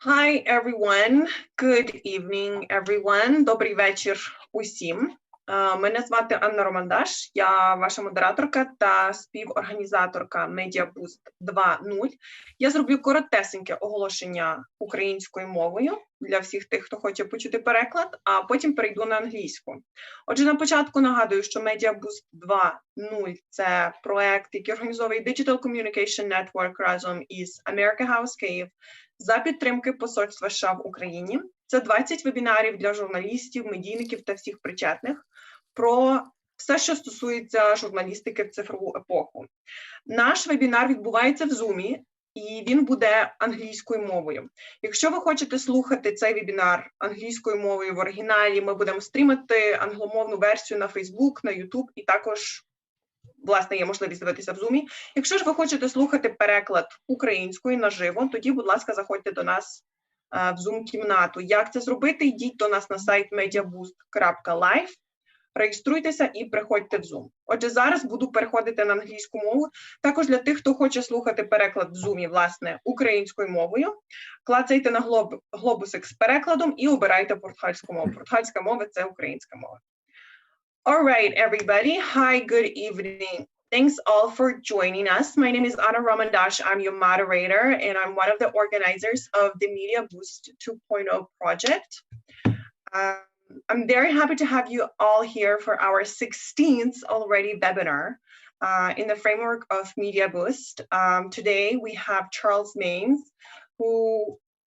Hi everyone. Good evening everyone. Добрий вечір усім. Мене звати Анна Романдаш, я ваша модераторка та співорганізаторка Media Boost 2.0. Я зроблю коротесеньке оголошення українською мовою для всіх тих, хто хоче почути переклад, а потім перейду на англійську. Отже, на початку нагадую, що Media Boost 2.0 – це проект, який організовує Digital Communication Network разом із America House Kyiv за підтримки Посольства США в Україні. Це 20 вебінарів для журналістів, медійників та всіх причетних про все, що стосується журналістики в цифрову епоху. Наш вебінар відбувається в Zoom, і він буде англійською мовою. Якщо ви хочете слухати цей вебінар англійською мовою в оригіналі, ми будемо стрімити англомовну версію на Facebook, на YouTube і також, власне, є можливість дивитися в Zoom. Якщо ж ви хочете слухати переклад українською наживо, тоді, будь ласка, заходьте до нас в Zoom-кімнату. Як це зробити? Йдіть до нас на сайт mediaboost.live, реєструйтеся і приходьте в Zoom. Отже, зараз буду переходити на англійську мову. Також для тих, хто хоче слухати переклад в Zoom, власне, українською мовою, клацайте на глобусик з перекладом і обирайте португальську мову. Португальська мова – це українська мова. All right, everybody. Hi, good evening. Thanks all for joining us. My name is Anna Ramandash. I'm your moderator, and I'm one of the organizers of the Media Boost 2.0 project. I'm very happy to have you all here for our 16th already webinar in the framework of Media Boost. Today we have Chарльz Meyns, who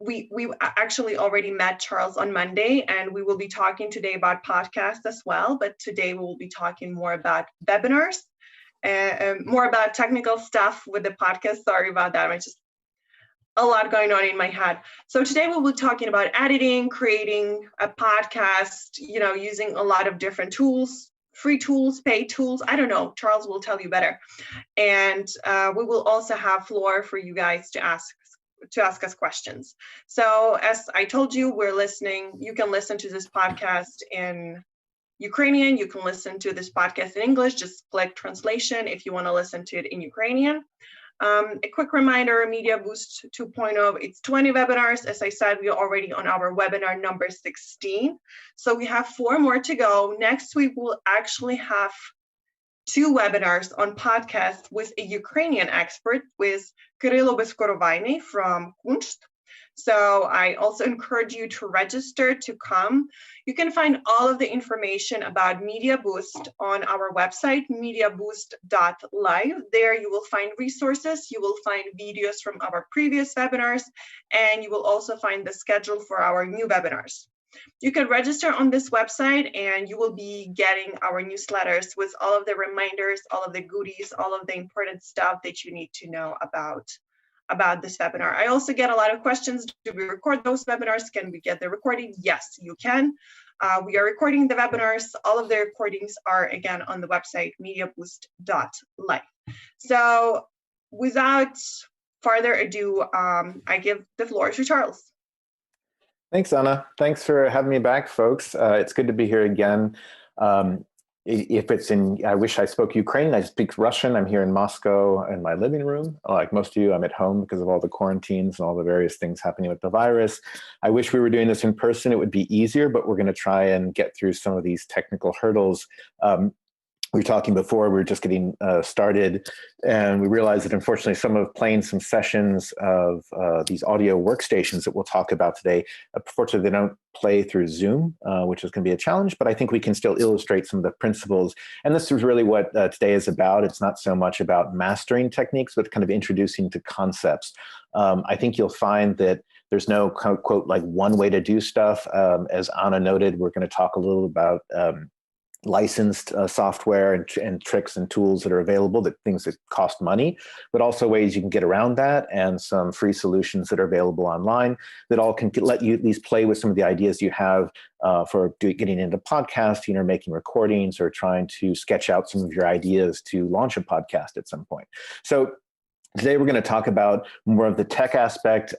we actually already met Chарльz on Monday, and we will be talking today about podcasts as well, but today we will be talking more about webinars. More about technical stuff with the podcast. Sorry about that. It's just a lot going on in my head. So today we'll be talking about editing, creating a podcast, using a lot of different tools, free tools, paid tools. I don't know. Chарльz will tell you better. And we will also have floor for you guys to ask us questions. So as I told you, you can listen to this podcast in Ukrainian, you can listen to this podcast in English, just click translation if you want to listen to it in Ukrainian. A quick reminder, Media Boost 2.0, it's 20 webinars. As I said, we are already on our webinar number 16. So we have 4 more to go. Next week, we'll actually have 2 webinars on podcasts with a Ukrainian expert, with Кирило Безкоровайний from Kunst. So I also encourage you to register to come. You can find all of the information about Media Boost on our website, mediaboost.live. There you will find resources, you will find videos from our previous webinars, and you will also find the schedule for our new webinars. You can register on this website and you will be getting our newsletters with all of the reminders, all of the goodies, all of the important stuff that you need to know about this webinar. I also get a lot of questions. Do we record those webinars? Can we get the recording? Yes, you can. We are recording the webinars. All of the recordings are, again, on the website, mediaboost.live. So without further ado, I give the floor to Chарльz. Thanks, Anna. Thanks for having me back, folks. It's good to be here again. I wish I spoke Ukrainian. I speak Russian. I'm here in Moscow in my living room. Like most of you, I'm at home because of all the quarantines and all the various things happening with the virus. I wish we were doing this in person. It would be easier, but we're going to try and get through some of these technical hurdles. We were talking before, we were just getting started, and we realized that unfortunately playing some sessions of these audio workstations that we'll talk about today, unfortunately they don't play through Zoom, which is going to be a challenge, but I think we can still illustrate some of the principles. And this is really what today is about. It's not so much about mastering techniques, but kind of introducing to concepts. I think you'll find that there's no quote like one way to do stuff. As Anna noted, we're going to talk a little about licensed software and tricks and tools that are available, things that cost money, but also ways you can get around that, and some free solutions that are available online that all can let you at least play with some of the ideas you have for getting into podcasting or making recordings or trying to sketch out some of your ideas to launch a podcast at some point. So today we're going to talk about more of the tech aspect.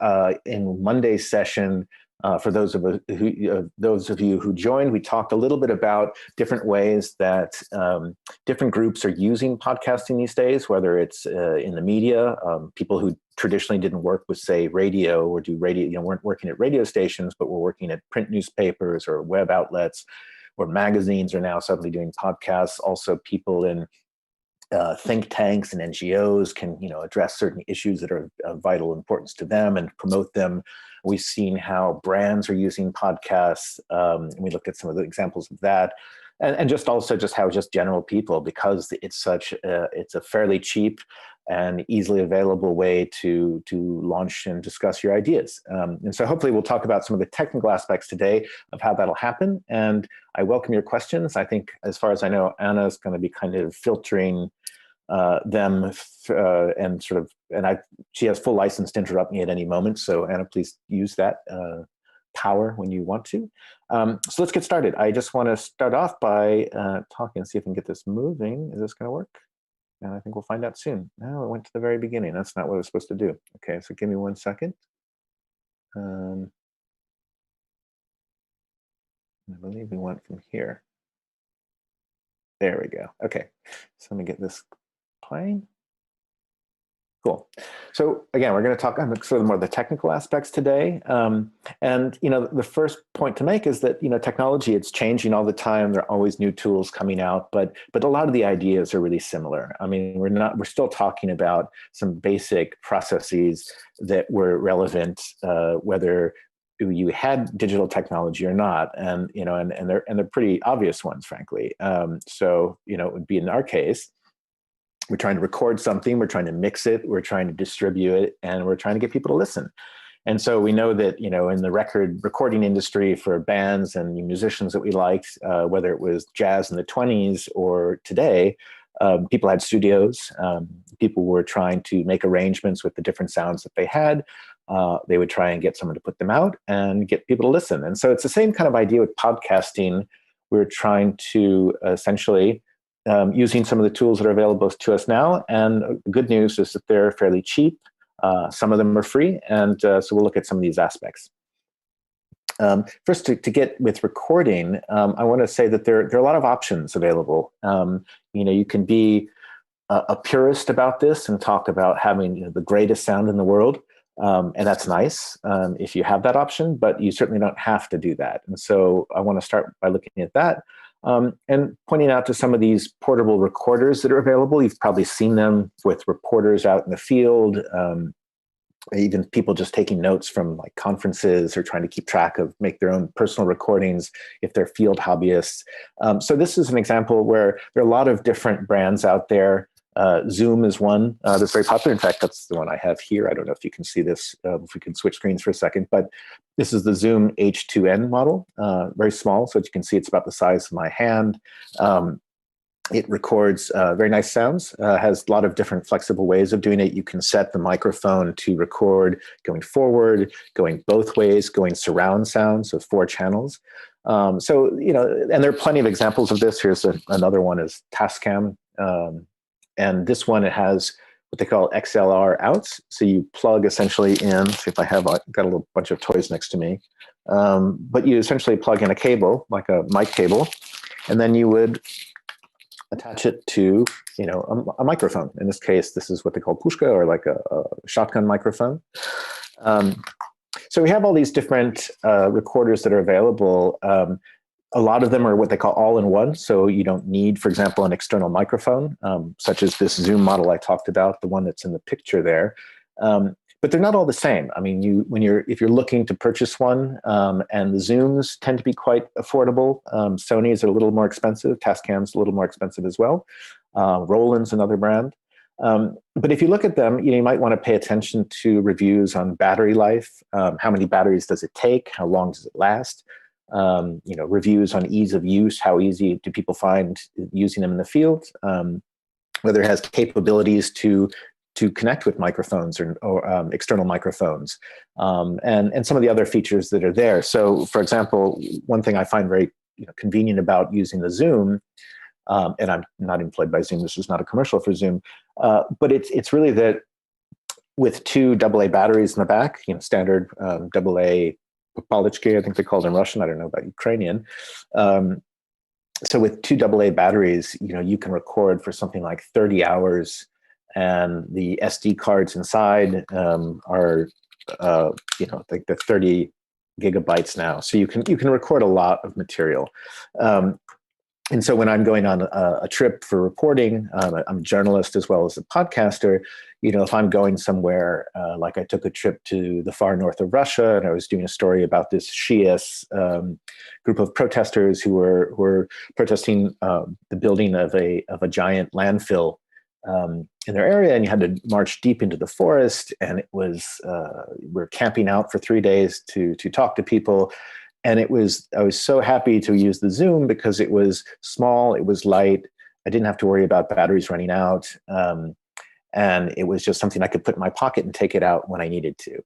In Monday's session, For those of you who joined, we talked a little bit about different ways that different groups are using podcasting these days, whether it's in the media, people who traditionally didn't work with, say, radio or do radio, weren't working at radio stations, but were working at print newspapers or web outlets, or magazines are now suddenly doing podcasts. Also, people in think tanks and NGOs can, address certain issues that are of vital importance to them and promote them. We've seen how brands are using podcasts. And we looked at some of the examples of that, and just how general people, because it's it's a fairly cheap and easily available way to launch and discuss your ideas. And so hopefully we'll talk about some of the technical aspects today of how that'll happen. And I welcome your questions. I think, as far as I know, Anna's going to be kind of filtering them and she has full license to interrupt me at any moment. So Anna, please use that power when you want to. So let's get started. I just want to start off by talking and see if I can get this moving. Is this going to work? And I think we'll find out soon. No, it went to the very beginning. That's not what I was supposed to do. Okay, so give me 1 second. I believe we went from here. There we go. Okay, so let me get this playing. Cool. So again, we're going to talk sort of more of the technical aspects today. And, the first point to make is that, technology, it's changing all the time. There are always new tools coming out, but a lot of the ideas are really similar. I mean, we're still talking about some basic processes that were relevant, whether you had digital technology or not. And, and they're pretty obvious ones, frankly. So, it would be in our case, we're trying to record something, we're trying to mix it, we're trying to distribute it, and we're trying to get people to listen. And so we know that, in the recording industry for bands and musicians that we liked, whether it was jazz in the 1920s or today, people had studios. People were trying to make arrangements with the different sounds that they had. They would try and get someone to put them out and get people to listen. And so it's the same kind of idea with podcasting. We're trying to essentially using some of the tools that are available to us now. And the good news is that they're fairly cheap. Some of them are free. And so we'll look at some of these aspects. First, to get with recording, I want to say that there are a lot of options available. You can be a purist about this and talk about having the greatest sound in the world. And that's nice if you have that option, but you certainly don't have to do that. And so I want to start by looking at that. And pointing out to some of these portable recorders that are available. You've probably seen them with reporters out in the field, even people just taking notes from conferences or trying to keep track of, make their own personal recordings if they're field hobbyists. So this is an example where there are a lot of different brands out there. Zoom is one that's very popular. In fact, that's the one I have here. I don't know if you can see this, if we can switch screens for a second, but this is the Zoom H2N model, very small. So as you can see, it's about the size of my hand. It records very nice sounds, has a lot of different flexible ways of doing it. You can set the microphone to record going forward, going both ways, going surround sound, so 4 channels. And there are plenty of examples of this. Here's another one is Tascam. And this one, it has what they call XLR outs. So you plug essentially in, see if I've got a little bunch of toys next to me. But you essentially plug in a cable, like a mic cable, and then you would attach it to, a microphone. In this case, this is what they call pushka, or like a shotgun microphone. So we have all these different recorders that are available. A lot of them are what they call all-in-one, so you don't need, for example, an external microphone, such as this Zoom model I talked about, the one that's in the picture there. But they're not all the same. I mean, if you're looking to purchase one, and the Zooms tend to be quite affordable. Sony's are a little more expensive. Tascam's a little more expensive as well. Roland's another brand. But if you look at them, you might want to pay attention to reviews on battery life. How many batteries does it take? How long does it last? Reviews on ease of use. How easy do people find using them in the field? Whether it has capabilities to connect with microphones or external microphones, and some of the other features that are there. So, for example, one thing I find very convenient about using the Zoom, and I'm not employed by Zoom. This is not a commercial for Zoom, but it's really that with 2 AA batteries in the back, standard AA Polichki, I think they called in Russian. I don't know about Ukrainian. So with 2 AA batteries, you can record for something like 30 hours, and the SD cards inside are, like the 30 gigabytes now. So you can record a lot of material. And so when I'm going on a trip for reporting, I'm a journalist as well as a podcaster. If I'm going somewhere, like I took a trip to the far north of Russia, and I was doing a story about this Shias group of protesters who were protesting the building of a giant landfill in their area, and you had to march deep into the forest, and it was we're camping out for 3 days to talk to people. And I was so happy to use the Zoom because it was small, it was light, I didn't have to worry about batteries running out, and it was just something I could put in my pocket and take it out when I needed to.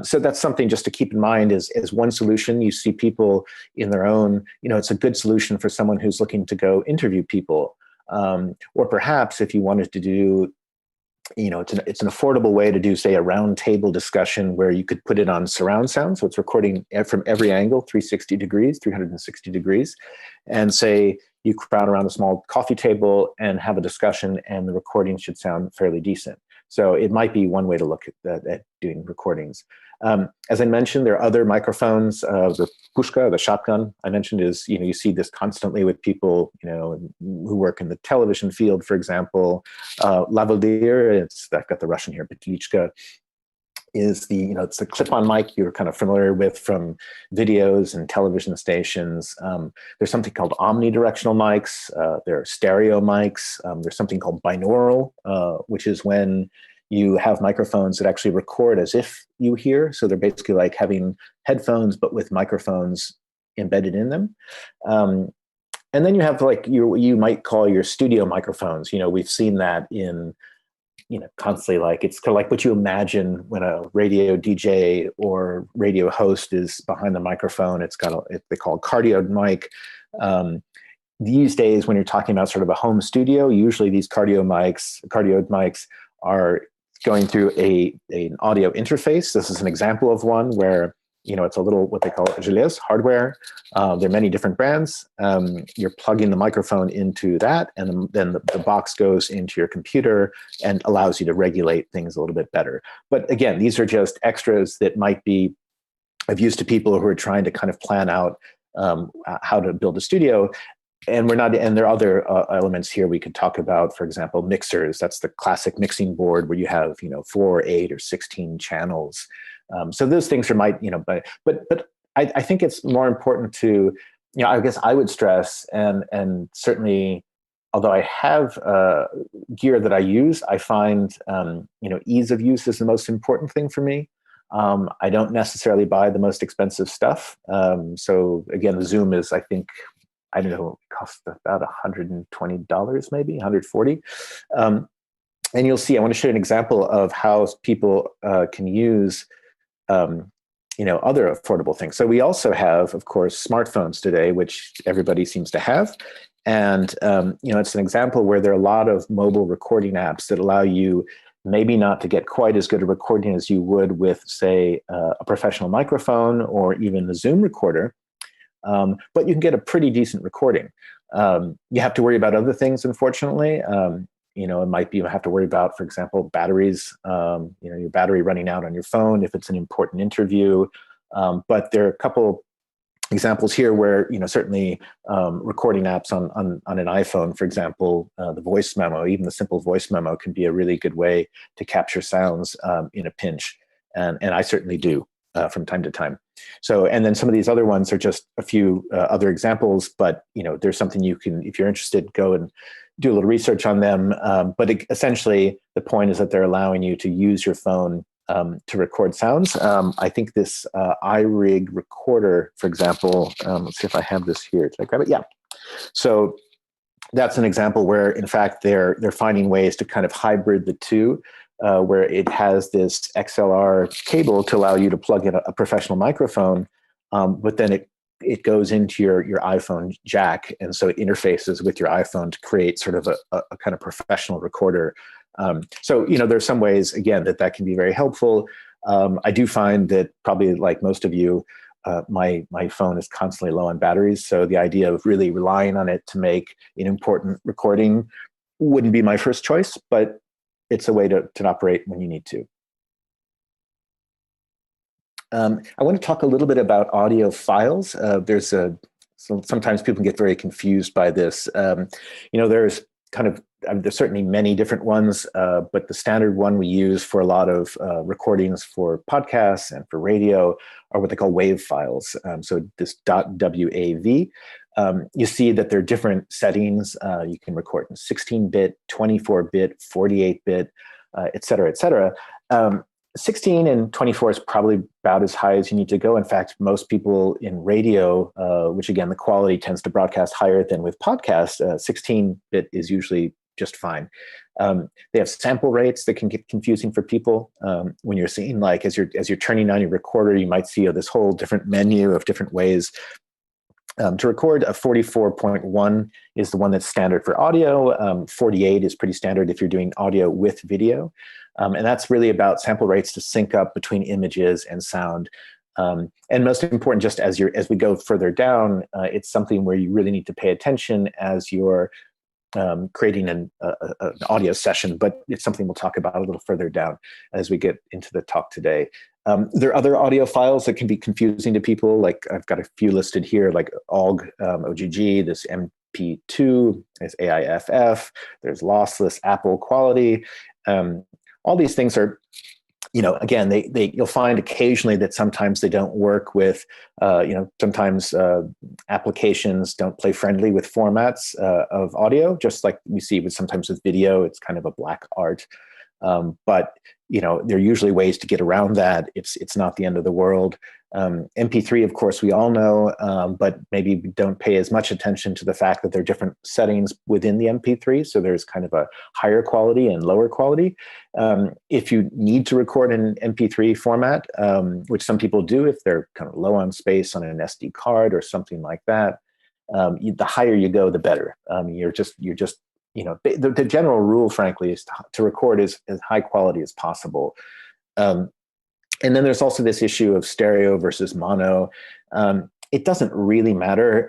So that's something just to keep in mind as one solution. You see people in their own, it's a good solution for someone who's looking to go interview people. Or perhaps if you wanted to do, it's an affordable way to do, say, a round table discussion where you could put it on surround sound. So it's recording from every angle, 360 degrees, 360 degrees. And say you crowd around a small coffee table and have a discussion, and the recording should sound fairly decent. So it might be one way to look at doing recordings. As I mentioned, there are other microphones. The pushka, the shotgun I mentioned, is, you see this constantly with people, who work in the television field, for example. Lavalier, I've got the Russian here, petlichka, is it's the clip-on mic you're kind of familiar with from videos and television stations. There's something called omnidirectional mics. There are stereo mics. There's something called binaural, which is when you have microphones that actually record as if you hear. So they're basically like having headphones, but with microphones embedded in them. And then you have like you might call your studio microphones. We've seen that in, constantly, like it's kind of like what you imagine when a radio DJ or radio host is behind the microphone. It's got they call it cardioid mic. These days, when you're talking about sort of a home studio, usually these cardioid mics are going through an audio interface. This is an example of one where, it's a little, what they call желез, hardware. There are many different brands. You're plugging the microphone into that, and then the box goes into your computer and allows you to regulate things a little bit better. But again, these are just extras that might be of use to people who are trying to kind of plan out how to build a studio. And there are other elements here we could talk about. For example, mixers. That's the classic mixing board where you have, 4, 8, or 16 channels. So those things but I think it's more important to, I guess I would stress, and certainly, although I have gear that I use, I find, ease of use is the most important thing for me. I don't necessarily buy the most expensive stuff. So again, the Zoom is, I think, I don't know, it costs about $120, maybe $140. And you'll see, I want to show you an example of how people can use, other affordable things. So we also have, of course, smartphones today, which everybody seems to have. And, it's an example where there are a lot of mobile recording apps that allow you maybe not to get quite as good a recording as you would with, say, a professional microphone or even a Zoom recorder. But you can get a pretty decent recording. You have to worry about other things, unfortunately. It might be you have to worry about, for example, batteries, your battery running out on your phone if it's an important interview. But there are a couple examples here where, certainly recording apps on an iPhone, for example, the voice memo, even the simple voice memo can be a really good way to capture sounds in a pinch. And I certainly do. From time to time. So, and then some of these other ones are just a few other examples, but, there's something you can, if you're interested, go and do a little research on them. But essentially the point is that they're allowing you to use your phone to record sounds. I think this iRig recorder, for example, let's see if I have this here. Did I grab it? Yeah. So that's an example where, in fact, they're finding ways to kind of hybrid the two. Where it has this XLR cable to allow you to plug in a professional microphone, but then it goes into your iPhone jack, and so it interfaces with your iPhone to create sort of a kind of professional recorder. So there's some ways, again, that can be very helpful. I do find that, probably like most of you, my phone is constantly low on batteries. So the idea of really relying on it to make an important recording wouldn't be my first choice, but it's a way to operate when you need to. I want to talk a little bit about audio files. Sometimes people get very confused by this. There's certainly many different ones, but the standard one we use for a lot of recordings for podcasts and for radio are what they call WAV files. So this .wav. You see that there are different settings. You can record in 16-bit, 24-bit, 48-bit, et cetera, et cetera. 16 and 24 is probably about as high as you need to go. In fact, most people in radio, which again, the quality tends to broadcast higher than with podcasts, 16-bit is usually just fine. They have sample rates that can get confusing for people. When you're seeing, like, as you're turning on your recorder, you might see this whole different menu of different ways to record. A 44.1 is the one that's standard for audio. 48 is pretty standard if you're doing audio with video. And that's really about sample rates to sync up between images and sound. And most important, just as we go further down, it's something where you really need to pay attention as you're creating an audio session, but it's something we'll talk about a little further down as we get into the talk today. There are other audio files that can be confusing to people. Like I've got a few listed here, like OGG, this MP2, there's AIFF, there's lossless Apple quality. All these things are, again, you'll find occasionally that sometimes they don't work with, sometimes applications don't play friendly with formats of audio, just like we see sometimes with video. It's kind of a black art. But there are usually ways to get around that. It's not the end of the world. MP3, of course, we all know, but maybe we don't pay as much attention to the fact that there are different settings within the MP3. So there's kind of a higher quality and lower quality. If you need to record in MP3 format, which some people do if they're kind of low on space on an SD card or something like that, the higher you go, the better. You're just the general rule, frankly, is to record as high quality as possible. And then there's also this issue of stereo versus mono. It doesn't really matter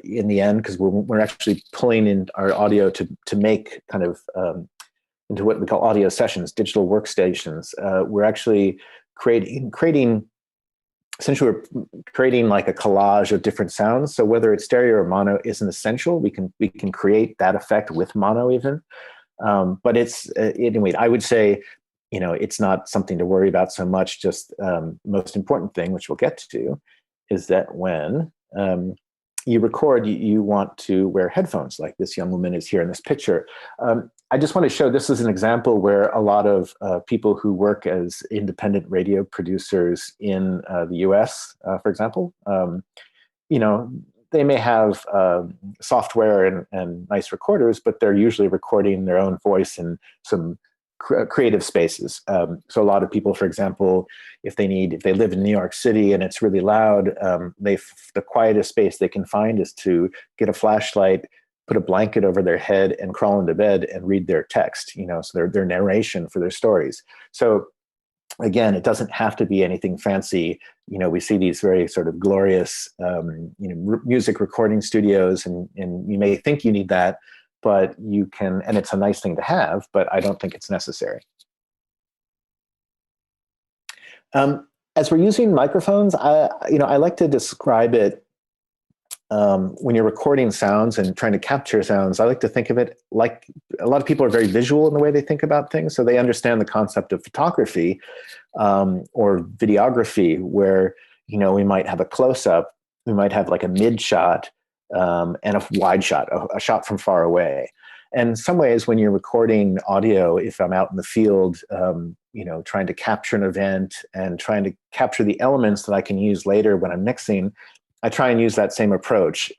in the end, because we're actually pulling in our audio to make kind of into what we call audio sessions, digital workstations. We're actually creating essentially we're creating like a collage of different sounds. So whether it's stereo or mono isn't essential. We can create that effect with mono even. But anyway, I would say, it's not something to worry about so much. Just most important thing, which we'll get to, is that when you record, you want to wear headphones, like this young woman is here in this picture. I just want to show, this is an example where a lot of people who work as independent radio producers in the US, for example, they may have software and nice recorders, but they're usually recording their own voice in some creative spaces. So a lot of people, for example, if they live in New York City and it's really loud, the quietest space they can find is to get a flashlight, put a blanket over their head and crawl into bed and read their text, so their narration for their stories. So again, it doesn't have to be anything fancy. We see these very sort of glorious, music recording studios, and you may think you need that, but you can, and it's a nice thing to have, but I don't think it's necessary. As we're using microphones, I like to describe it when you're recording sounds and trying to capture sounds. I like to think of it like a lot of people are very visual in the way they think about things. So they understand the concept of photography or videography, where, we might have a close-up, we might have like a mid shot, and a wide shot, a shot from far away. And in some ways, when you're recording audio, if I'm out in the field, trying to capture an event and trying to capture the elements that I can use later when I'm mixing, I try and use that same approach.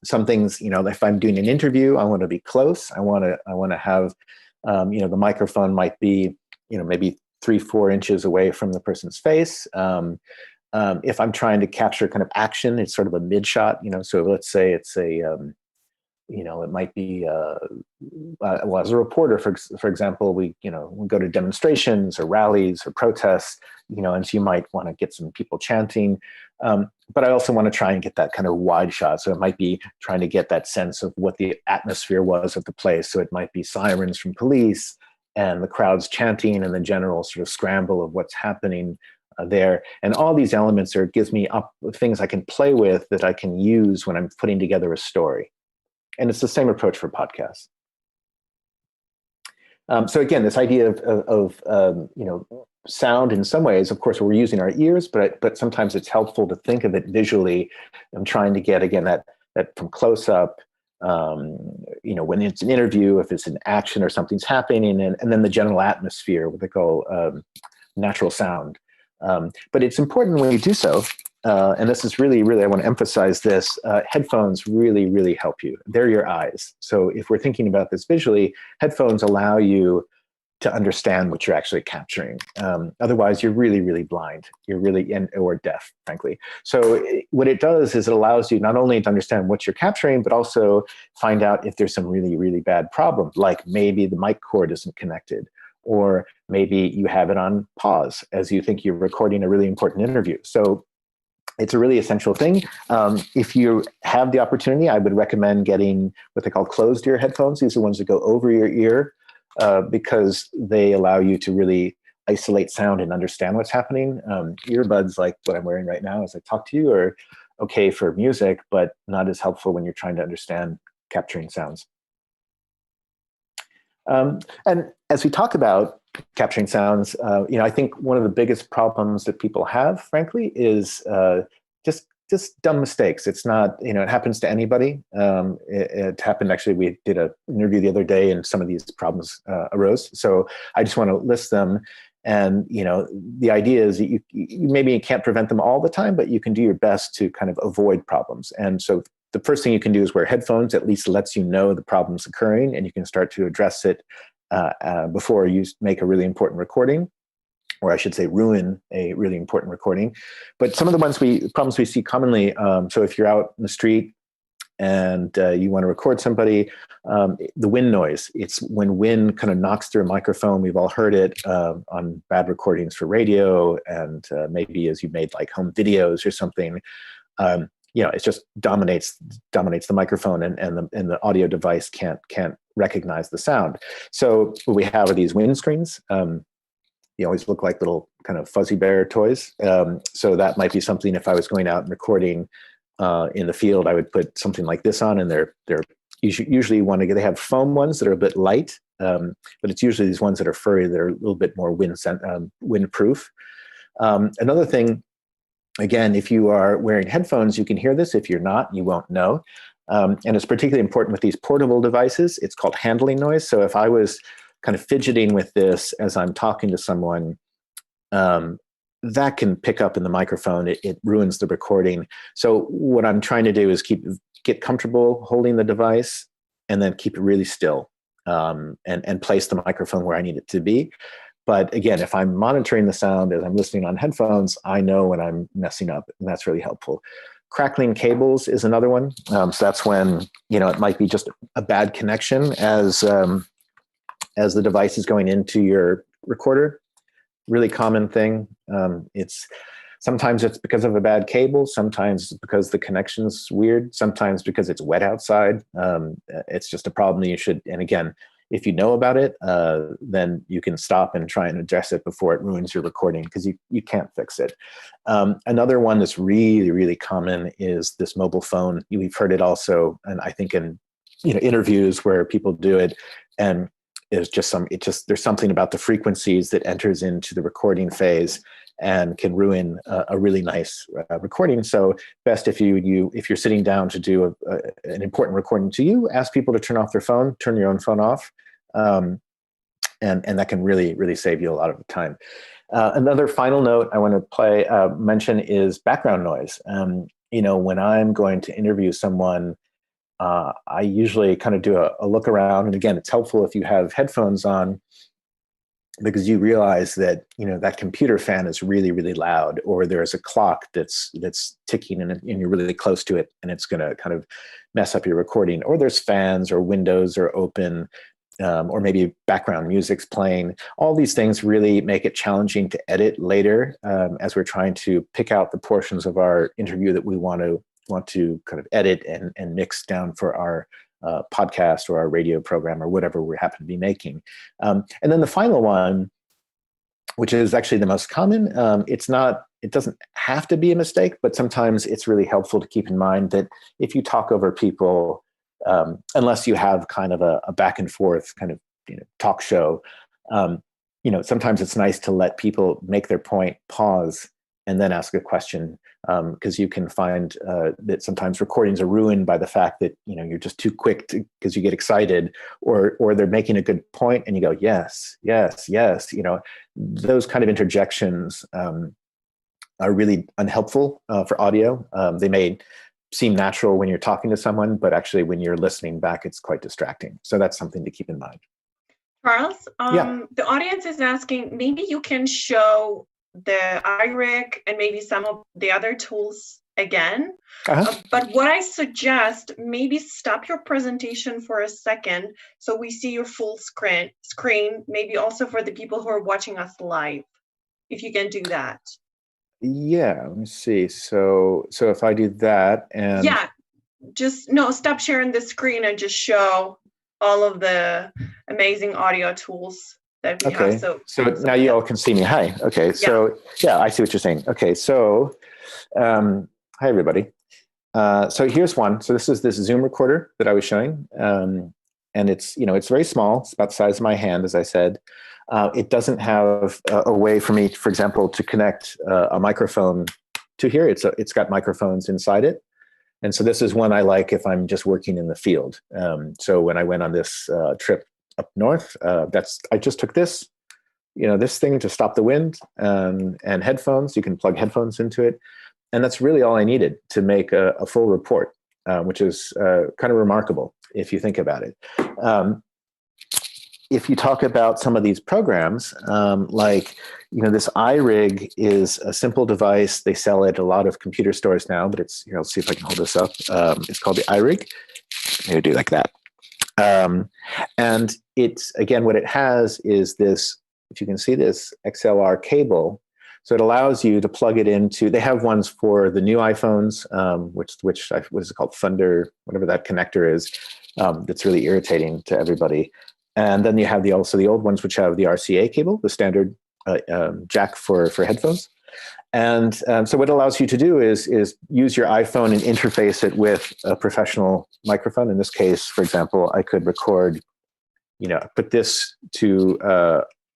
Some things, if I'm doing an interview, I want to be close. I want to have, the microphone might be, maybe 3-4 inches away from the person's face. If I'm trying to capture kind of action, it's sort of a mid shot, so let's say it's It might be, well, as a reporter, for example, we go to demonstrations or rallies or protests, and so you might want to get some people chanting. But I also want to try and get that kind of wide shot. So it might be trying to get that sense of what the atmosphere was of the place. So it might be sirens from police and the crowds chanting and the general sort of scramble of what's happening there. And all these elements gives me things I can play with that I can use when I'm putting together a story. And it's the same approach for podcasts. So again, this idea of sound in some ways, of course, we're using our ears, but sometimes it's helpful to think of it visually. I'm trying to get, again, that from close up, when it's an interview, if it's an action or something's happening, and then the general atmosphere, what they call natural sound. But it's important when you do so, and this is really, really, I want to emphasize this, headphones really, really help you. They're your eyes. So if we're thinking about this visually, headphones allow you to understand what you're actually capturing. Otherwise, you're really, really blind. You're really, or deaf, frankly. So what it does is it allows you not only to understand what you're capturing, but also find out if there's some really, really bad problem, like maybe the mic cord isn't connected, or maybe you have it on pause as you think you're recording a really important interview. So it's a really essential thing. If you have the opportunity, I would recommend getting what they call closed ear headphones. These are ones that go over your ear because they allow you to really isolate sound and understand what's happening. Earbuds, like what I'm wearing right now as I talk to you, are okay for music, but not as helpful when you're trying to understand capturing sounds. And as we talk about capturing sounds, I think one of the biggest problems that people have, frankly, is just dumb mistakes. It's not, it happens to anybody. It happened, actually, we did an interview the other day and some of these problems arose. So I just want to list them. And, the idea is that you maybe you can't prevent them all the time, but you can do your best to kind of avoid problems. And so the first thing you can do is wear headphones. At least lets you know the problem's occurring, and you can start to address it before you make a really important recording, or I should say ruin a really important recording. But some of the problems we see commonly, so if you're out in the street and you want to record somebody, the wind noise, it's when wind kind of knocks through a microphone. We've all heard it on bad recordings for radio, and maybe as you made like home videos or something. It just dominates the microphone, and the audio device can't recognize the sound. So what we have are these windscreens. You always look like little kind of fuzzy bear toys. So that might be something, if I was going out and recording in the field, I would put something like this on, and they're usually they have foam ones that are a bit light, but it's usually these ones that are furry that are a little bit more windproof. Another thing, again, if you are wearing headphones, you can hear this. If you're not, you won't know. And it's particularly important with these portable devices. It's called handling noise. So if I was kind of fidgeting with this as I'm talking to someone, that can pick up in the microphone. It ruins the recording. So what I'm trying to do is get comfortable holding the device, and then keep it really still, and place the microphone where I need it to be. But again, if I'm monitoring the sound as I'm listening on headphones, I know when I'm messing up, and that's really helpful. Crackling cables is another one. So that's when, it might be just a bad connection as the device is going into your recorder. Really common thing. Sometimes it's because of a bad cable. Sometimes it's because the connection's weird. Sometimes because it's wet outside. It's just a problem that you should, and again, if you know about it, then you can stop and try and address it before it ruins your recording, because you can't fix it. Another one that's really, really common is this mobile phone. We've heard it also, and I think in interviews where people do it, and there's something about the frequencies that enters into the recording phase and can ruin a really nice recording. So best if you're sitting down to do an important recording to you, ask people to turn off their phone, turn your own phone off, and that can really, really save you a lot of time. Another final note I want to mention is background noise. When I'm going to interview someone, I usually kind of do a look around, and again, it's helpful if you have headphones on. because you realize that, that computer fan is really, really loud, or there's a clock that's ticking and you're really close to it and it's going to kind of mess up your recording, or there's fans or windows are open, or maybe background music's playing. All these things really make it challenging to edit later, as we're trying to pick out the portions of our interview that we want to kind of edit and mix down for our podcast or our radio program or whatever we happen to be making. And then the final one, which is actually the most common, it doesn't have to be a mistake, but sometimes it's really helpful to keep in mind that if you talk over people, unless you have kind of a back and forth kind of talk show, sometimes it's nice to let people make their point, pause, and then ask a question, because you can find that sometimes recordings are ruined by the fact that you're just too quick because you get excited, or they're making a good point and you go yes, yes, yes. Those kind of interjections are really unhelpful for audio. They may seem natural when you're talking to someone, but actually when you're listening back, it's quite distracting. So that's something to keep in mind. Charles, the audience is asking, maybe you can show the iRig and maybe some of the other tools again. But what I suggest, maybe stop your presentation for a second so we see your full screen, maybe also for the people who are watching us live, if you can do that. Yeah, let me see. So if I do that and... Yeah, stop sharing the screen and just show all of the amazing audio tools that we have. So now you all can see me. Hi. Okay. So yeah, I see what you're saying. Okay. So, hi everybody. So here's one. So this is this Zoom recorder that I was showing. And it's, it's very small. It's about the size of my hand, as I said. It doesn't have a way for me, for example, to connect a microphone to here. It's got microphones inside it. And so this is one I like if I'm just working in the field. So when I went on this trip up north, I just took this, this thing to stop the wind, and headphones. You can plug headphones into it. And that's really all I needed to make a full report, which is kind of remarkable if you think about it. If you talk about some of these programs, like, this iRig is a simple device. They sell it at a lot of computer stores now, but it's, I'll see if I can hold this up. It's called the iRig. Maybe do like that. And it's, again, what it has is this, if you can see this XLR cable. So it allows you to plug it into, they have ones for the new iPhones, which what is it called? Thunder, whatever that connector is. That's really irritating to everybody. And then you have also the old ones, which have the RCA cable, the standard jack for headphones. And so what it allows you to do is use your iPhone and interface it with a professional microphone. In this case, for example, I could record, put this to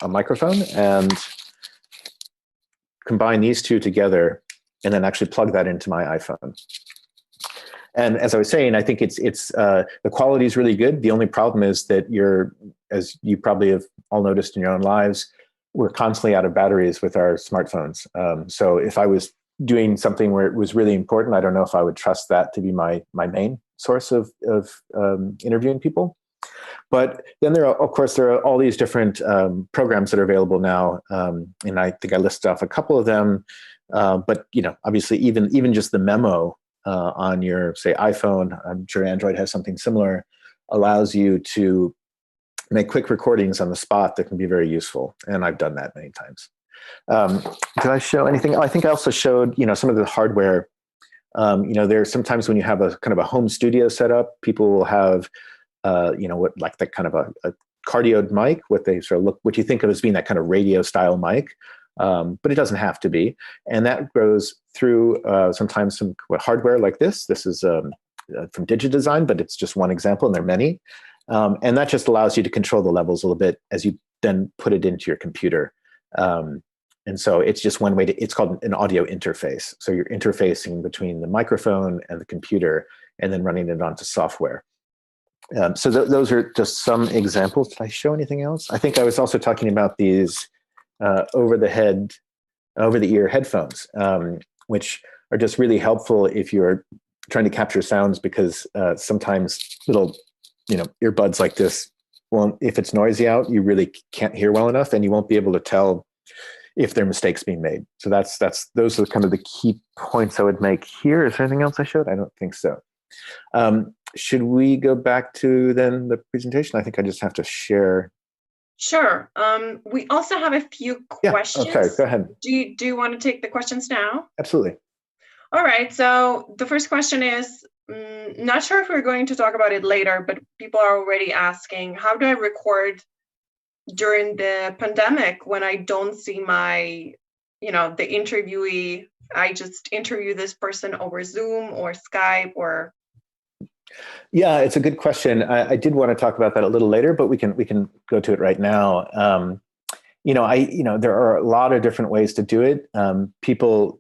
a microphone and combine these two together and then actually plug that into my iPhone. And as I was saying, I think it's the quality is really good. The only problem is that as you probably have all noticed in your own lives, we're constantly out of batteries with our smartphones. So if I was doing something where it was really important, I don't know if I would trust that to be my main source of interviewing people. But then there are all these different programs that are available now, and I think I listed off a couple of them. But obviously, even just the memo on your, say, iPhone, I'm sure Android has something similar, allows you to make quick recordings on the spot that can be very useful. And I've done that many times. Did I show anything? I think I also showed, some of the hardware. There's sometimes when you have a kind of a home studio setup, people will have, like that kind of a cardioid mic, what you think of as being that kind of radio style mic. But it doesn't have to be. And that goes through sometimes some hardware like this. This is from DigiDesign, but it's just one example, and there are many. And that just allows you to control the levels a little bit as you then put it into your computer. And so it's just one way it's called an audio interface. So you're interfacing between the microphone and the computer and then running it onto software. So those are just some examples. Did I show anything else? I think I was also talking about these over-the-ear headphones, which are just really helpful if you're trying to capture sounds, because sometimes little, earbuds like this won't, if it's noisy out, you really can't hear well enough, and you won't be able to tell if there are mistakes being made. So those are kind of the key points I would make here. Is there anything else I showed? I don't think so. Should we go back to then the presentation? I think I just have to share. Sure. We also have a few questions. Yeah. Oh, sorry, go ahead. Do you want to take the questions now? Absolutely. All right. So the first question is, not sure if we're going to talk about it later, but people are already asking, how do I record during the pandemic when I don't see my, the interviewee? I just interview this person over Zoom or Skype or. Yeah, it's a good question. I did want to talk about that a little later, but we can go to it right now. There are a lot of different ways to do it. People,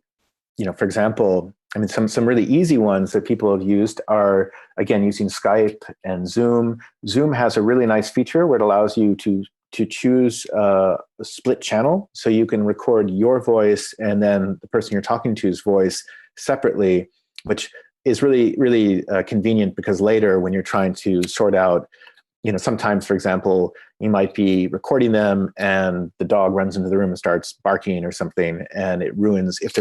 for example, I mean, some really easy ones that people have used are, again, using Skype and Zoom. Zoom has a really nice feature where it allows you to choose a split channel, so you can record your voice and then the person you're talking to's voice separately, which is really, really convenient, because later when you're trying to sort out, sometimes, for example, you might be recording them and the dog runs into the room and starts barking or something, and it ruins, if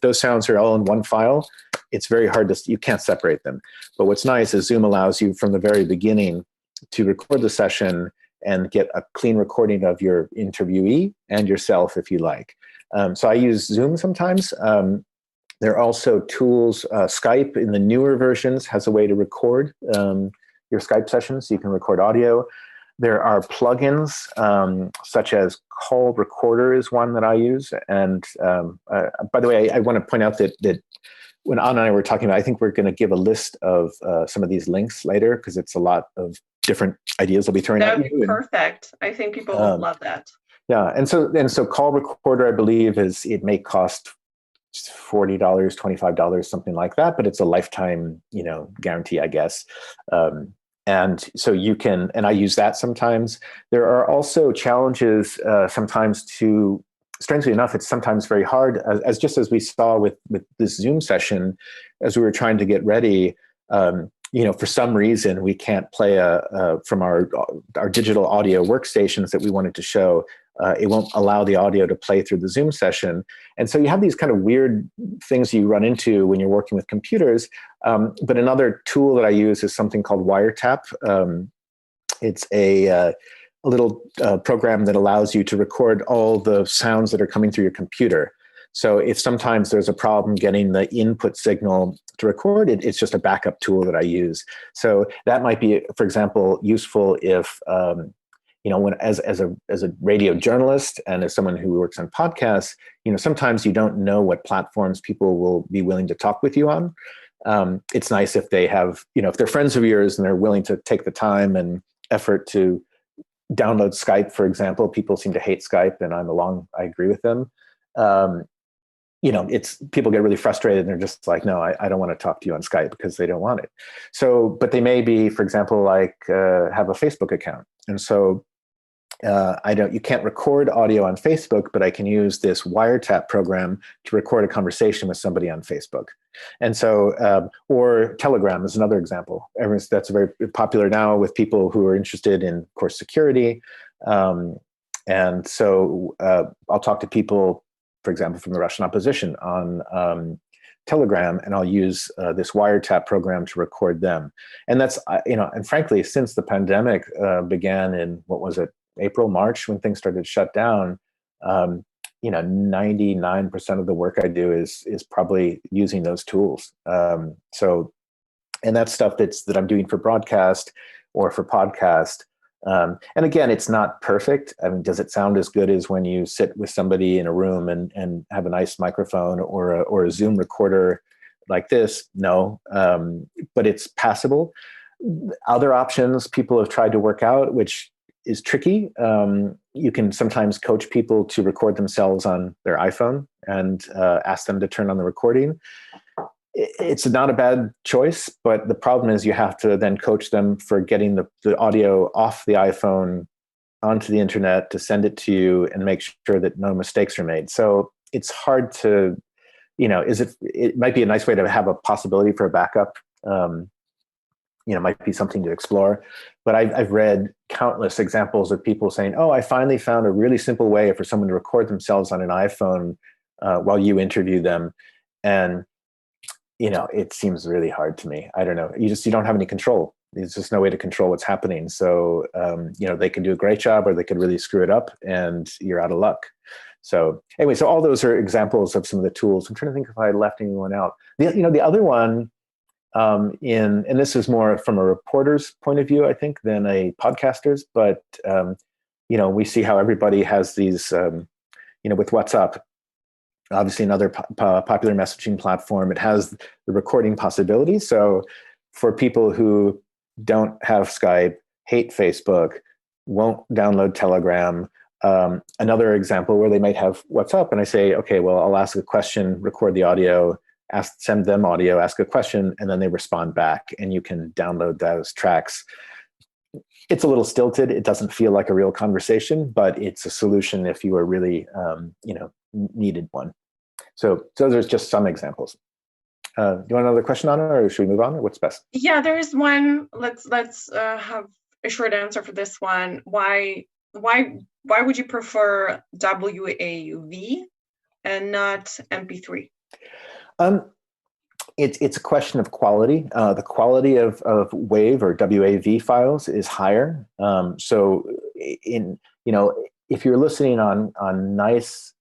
those sounds are all in one file, it's very hard you can't separate them. But what's nice is Zoom allows you from the very beginning to record the session and get a clean recording of your interviewee and yourself if you like. So I use Zoom sometimes. There are also tools. Skype in the newer versions has a way to record your Skype sessions, so you can record audio. There are plugins such as Call Recorder is one that I use. And by the way, I want to point out that when Anna and I were talking about, I think we're going to give a list of some of these links later, because it's a lot of different ideas I'll be throwing at you. That'd be perfect. I think people will love that. Yeah, and so Call Recorder, I believe, it may cost $40, $25, something like that, but it's a lifetime, guarantee, I guess. And so you can, and I use that sometimes. There are also challenges sometimes strangely enough, it's sometimes very hard, as we saw with this Zoom session, as we were trying to get ready, for some reason we can't play from our digital audio workstations that we wanted to show. It won't allow the audio to play through the Zoom session. And so you have these kind of weird things you run into when you're working with computers. But another tool that I use is something called Wiretap. It's a little program that allows you to record all the sounds that are coming through your computer. So if sometimes there's a problem getting the input signal to record, it's just a backup tool that I use. So that might be, for example, useful if when as a radio journalist and as someone who works on podcasts, sometimes you don't know what platforms people will be willing to talk with you on. It's nice if they have, if they're friends of yours and they're willing to take the time and effort to download Skype, for example. People seem to hate Skype, and I agree with them. People get really frustrated and they're just like, no, I don't want to talk to you on Skype, because they don't want it. So, but they may be, for example, have a Facebook account. And so you can't record audio on Facebook, but I can use this Wiretap program to record a conversation with somebody on Facebook. And so, or Telegram is another example. That's very popular now with people who are interested in, of course, security. And so I'll talk to people, for example, from the Russian opposition on Telegram, and I'll use this Wiretap program to record them. And that's, and frankly, since the pandemic began in, what was it, April, March, when things started to shut down, 99% of the work I do is probably using those tools. And that's stuff that I'm doing for broadcast or for podcast. And again, it's not perfect. I mean, does it sound as good as when you sit with somebody in a room and have a nice microphone or a Zoom recorder like this? No, but it's passable. Other options people have tried to work out, which is tricky. You can sometimes coach people to record themselves on their iPhone and ask them to turn on the recording. It's not a bad choice, but the problem is you have to then coach them for getting the audio off the iPhone onto the internet to send it to you and make sure that no mistakes are made. So it's hard to, it might be a nice way to have a possibility for a backup. might be something to explore. But I've read countless examples of people saying, oh, I finally found a really simple way for someone to record themselves on an iPhone while you interview them. And, it seems really hard to me. I don't know. You don't have any control. There's just no way to control what's happening. So, they can do a great job or they could really screw it up and you're out of luck. So anyway, so all those are examples of some of the tools. I'm trying to think if I left anyone out. The other one, and this is more from a reporter's point of view, I think, than a podcaster's, but, we see how everybody has these, with WhatsApp, obviously another popular messaging platform, it has the recording possibility. So for people who don't have Skype, hate Facebook, won't download Telegram, another example where they might have WhatsApp and I say, okay, well, I'll ask a question, record the audio, send them audio, ask a question, and then they respond back and you can download those tracks. It's a little stilted. It doesn't feel like a real conversation, but it's a solution if you are really, needed one. So those are just some examples. Do you want another question, Anna, or should we move on? What's best? Yeah, there is one. Let's have a short answer for this one. Why would you prefer WAV and not MP3? It's a question of quality. The quality of WAV or WAV files is higher. So if you're listening on nice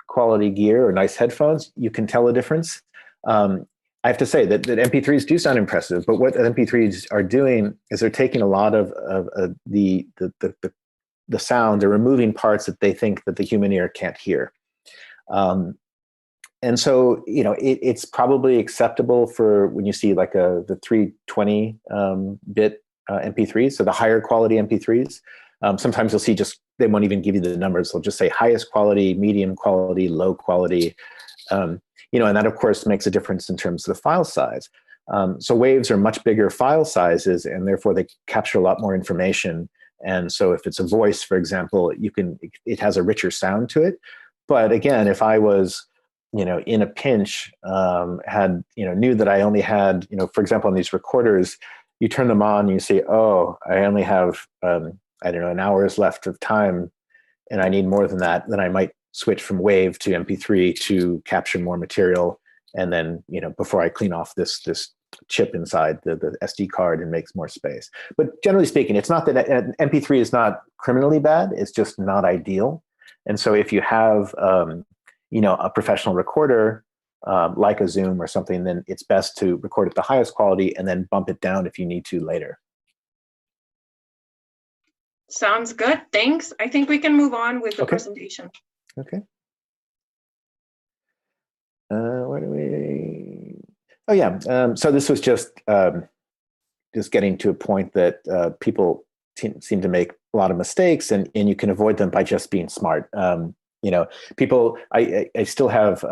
quality gear or nice headphones, you can tell a difference. I have to say that MP3s do sound impressive, but what MP3s are doing is they're taking a lot of the sound, they're removing parts that they think that the human ear can't hear. And so, it's probably acceptable for when you see like the 320 bit MP3s, so the higher quality MP3s. Sometimes you'll see they won't even give you the numbers. They'll just say highest quality, medium quality, low quality. And that of course makes a difference in terms of the file size. So waves are much bigger file sizes and therefore they capture a lot more information. And so if it's a voice, for example, it has a richer sound to it. But again, if I was, in a pinch, knew that I only had, for example, on these recorders, you turn them on, and you say, oh, I only have, an hour's left of time and I need more than that, then I might switch from WAV to MP3 to capture more material. And then, before I clean off this chip inside the SD card and makes more space. But generally speaking, it's not that MP3 is not criminally bad, it's just not ideal. And so if you have, a professional recorder, like a Zoom or something, then it's best to record at the highest quality and then bump it down if you need to later. Sounds good. Thanks. I think we can move on with the presentation. Okay. Where do we? Oh yeah. So this was just getting to a point that people seem to make a lot of mistakes, and you can avoid them by just being smart. People. I still have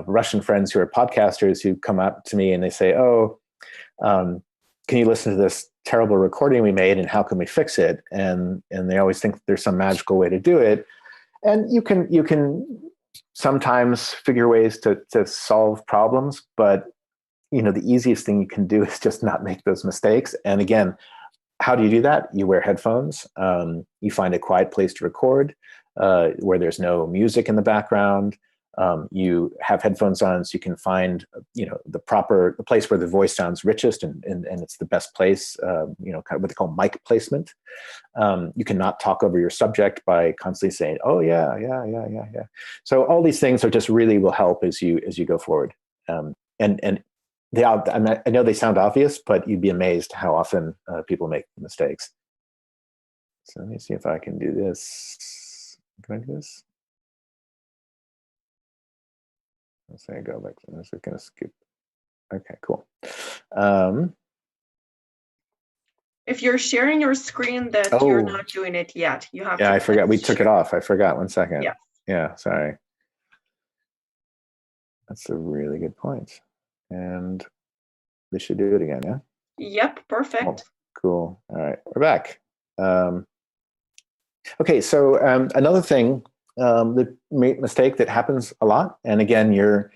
Russian friends who are podcasters who come up to me and they say, "Oh, can you listen to this terrible recording we made, and how can we fix it?" And they always think there's some magical way to do it. And you can sometimes figure ways to solve problems, but the easiest thing you can do is just not make those mistakes. And again, how do you do that? You wear headphones. You find a quiet place to record where there's no music in the background. You have headphones on so you can find the place where the voice sounds richest and it's the best place, kind of what they call mic placement. You cannot talk over your subject by constantly saying, oh yeah. So all these things are just really will help as you go forward. And I know they sound obvious, but you'd be amazed how often people make mistakes. So let me see if I can do this. Can I do this? Let's say I go back to this. We're going to skip. Okay, cool. If you're sharing your screen, that you're not doing it yet. You have. Yeah, I forgot. We took it off. I forgot. 1 second. Yeah. Yeah. Sorry. That's a really good point. And they should do it again. Yeah. Yep. Perfect. Oh, cool. All right, we're back. Okay. So another thing. The mistake that happens a lot, and again, you're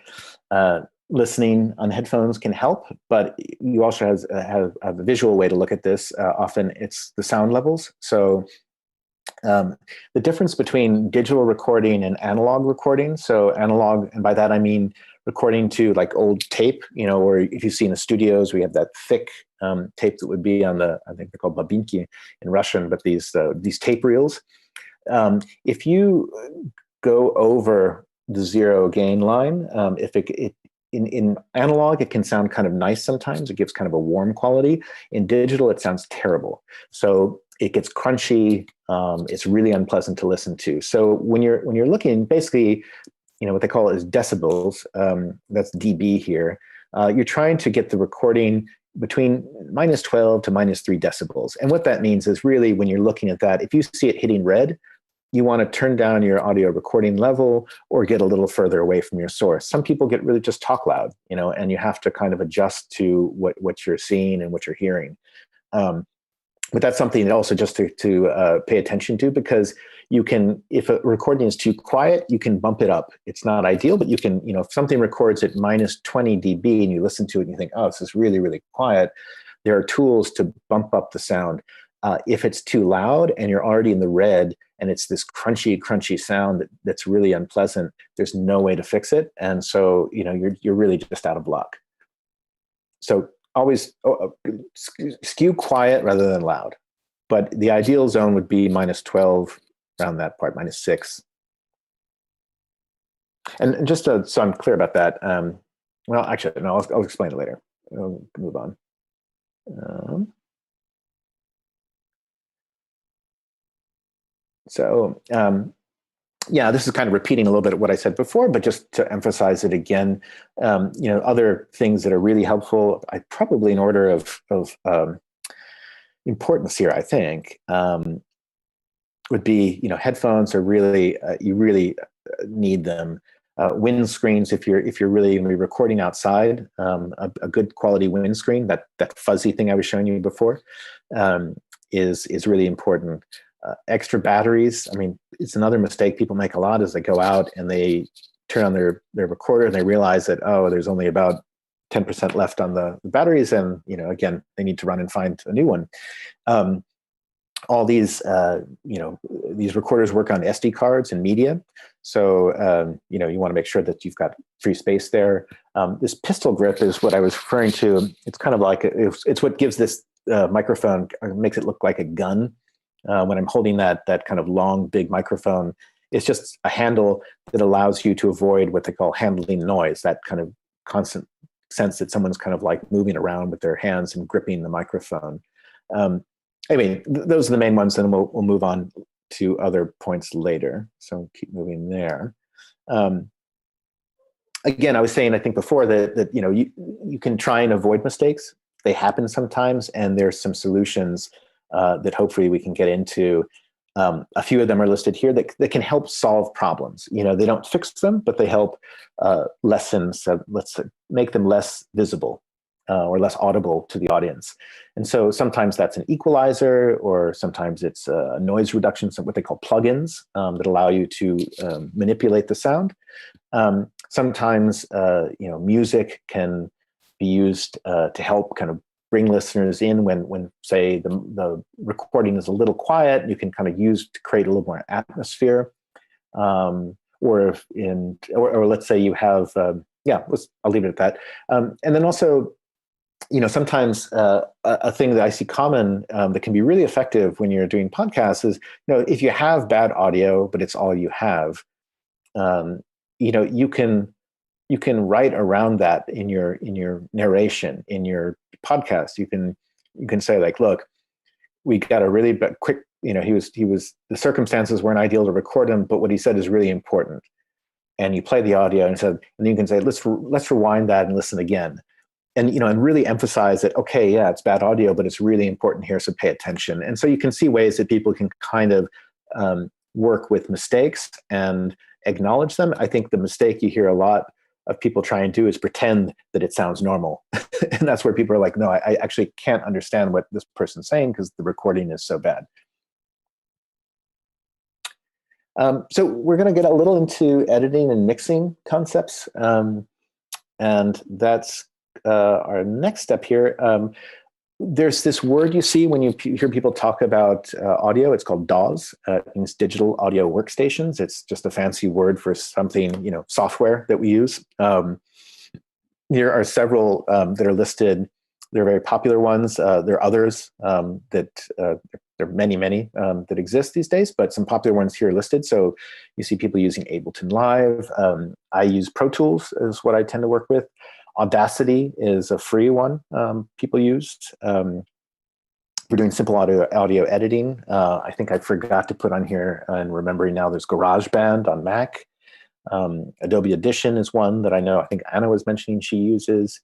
listening on headphones can help, but you also have a visual way to look at this. Often it's the sound levels. So the difference between digital recording and analog recording. So analog, and by that I mean recording to like old tape, or if you see in the studios, we have that thick tape that would be on the, I think they're called babinki in Russian, but these tape reels. If you go over the zero gain line, if it in analog, it can sound kind of nice sometimes. It gives kind of a warm quality. In digital, it sounds terrible. So it gets crunchy. It's really unpleasant to listen to. So when you're looking, basically, what they call is decibels. That's dB here. You're trying to get the recording between -12 to -3 decibels. And what that means is really when you're looking at that, if you see it hitting red, you want to turn down your audio recording level or get a little further away from your source. Some people get really just talk loud, and you have to kind of adjust to what you're seeing and what you're hearing. But that's something also just to pay attention to, because you can, if a recording is too quiet, you can bump it up. It's not ideal, but you can, if something records at -20 dB and you listen to it and you think, oh, this is really, really quiet, there are tools to bump up the sound. If it's too loud and you're already in the red and it's this crunchy sound that's really unpleasant, there's no way to fix it. And so, you're really just out of luck. So always skew quiet rather than loud. But the ideal zone would be -12, around that part, -6. And just so I'm clear about that, well, actually, no, I'll explain it later. I'll move on. This is kind of repeating a little bit of what I said before, but just to emphasize it again, other things that are really helpful, probably in order of importance here, I think, would be, headphones are really, you really need them. Windscreens, if you're really going to be recording outside, a good quality windscreen, that fuzzy thing I was showing you before, is really important. Extra batteries. I mean, it's another mistake people make a lot, is they go out and they turn on their recorder and they realize that, oh, there's only about 10% left on the batteries. And, again, they need to run and find a new one. All these, these recorders work on SD cards and media. So, you want to make sure that you've got free space there. This pistol grip is what I was referring to. It's kind of like, it's what gives this microphone, makes it look like a gun. When I'm holding that kind of long, big microphone, it's just a handle that allows you to avoid what they call handling noise, that kind of constant sense that someone's kind of like moving around with their hands and gripping the microphone. Anyway, those are the main ones, and we'll move on to other points later. So keep moving there. Again, I was saying, I think before that you can try and avoid mistakes. They happen sometimes, and there's some solutions that hopefully we can get into. A few of them are listed here that can help solve problems. They don't fix them, but they help lessen, so let's make them less visible or less audible to the audience. And so sometimes that's an equalizer, or sometimes it's a noise reduction, so what they call plugins that allow you to manipulate the sound. Sometimes, music can be used to help kind of bring listeners in when say the recording is a little quiet. You can kind of use to create a little more atmosphere, or let's say you have I'll leave it at that. And then also, sometimes a thing that I see common that can be really effective when you're doing podcasts is, if you have bad audio but it's all you have, you can write around that in your narration, in your podcast. You can say, like, look, we got a really quick, he was the circumstances weren't ideal to record him, but what he said is really important. And you play the audio and you can say, let's rewind that and listen again. And, and really emphasize that, okay, yeah, it's bad audio, but it's really important here, so pay attention. And so you can see ways that people can kind of work with mistakes and acknowledge them. I think the mistake you hear a lot of people try and do is pretend that it sounds normal. And that's where people are like, no, I actually can't understand what this person's saying because the recording is so bad. So we're going to get a little into editing and mixing concepts. And that's our next step here. There's this word you see when you hear people talk about audio. It's called DAWs. It means digital audio workstations. It's just a fancy word for something, software that we use. There are several that are listed. They're very popular ones. There are others that there are many that exist these days, but some popular ones here are listed. So you see people using Ableton Live. I use Pro Tools is what I tend to work with. Audacity is a free one people use. We're doing simple audio editing. I think I forgot to put on here, and remembering now, there's GarageBand on Mac. Adobe Audition is one that I know. I think Anna was mentioning she uses.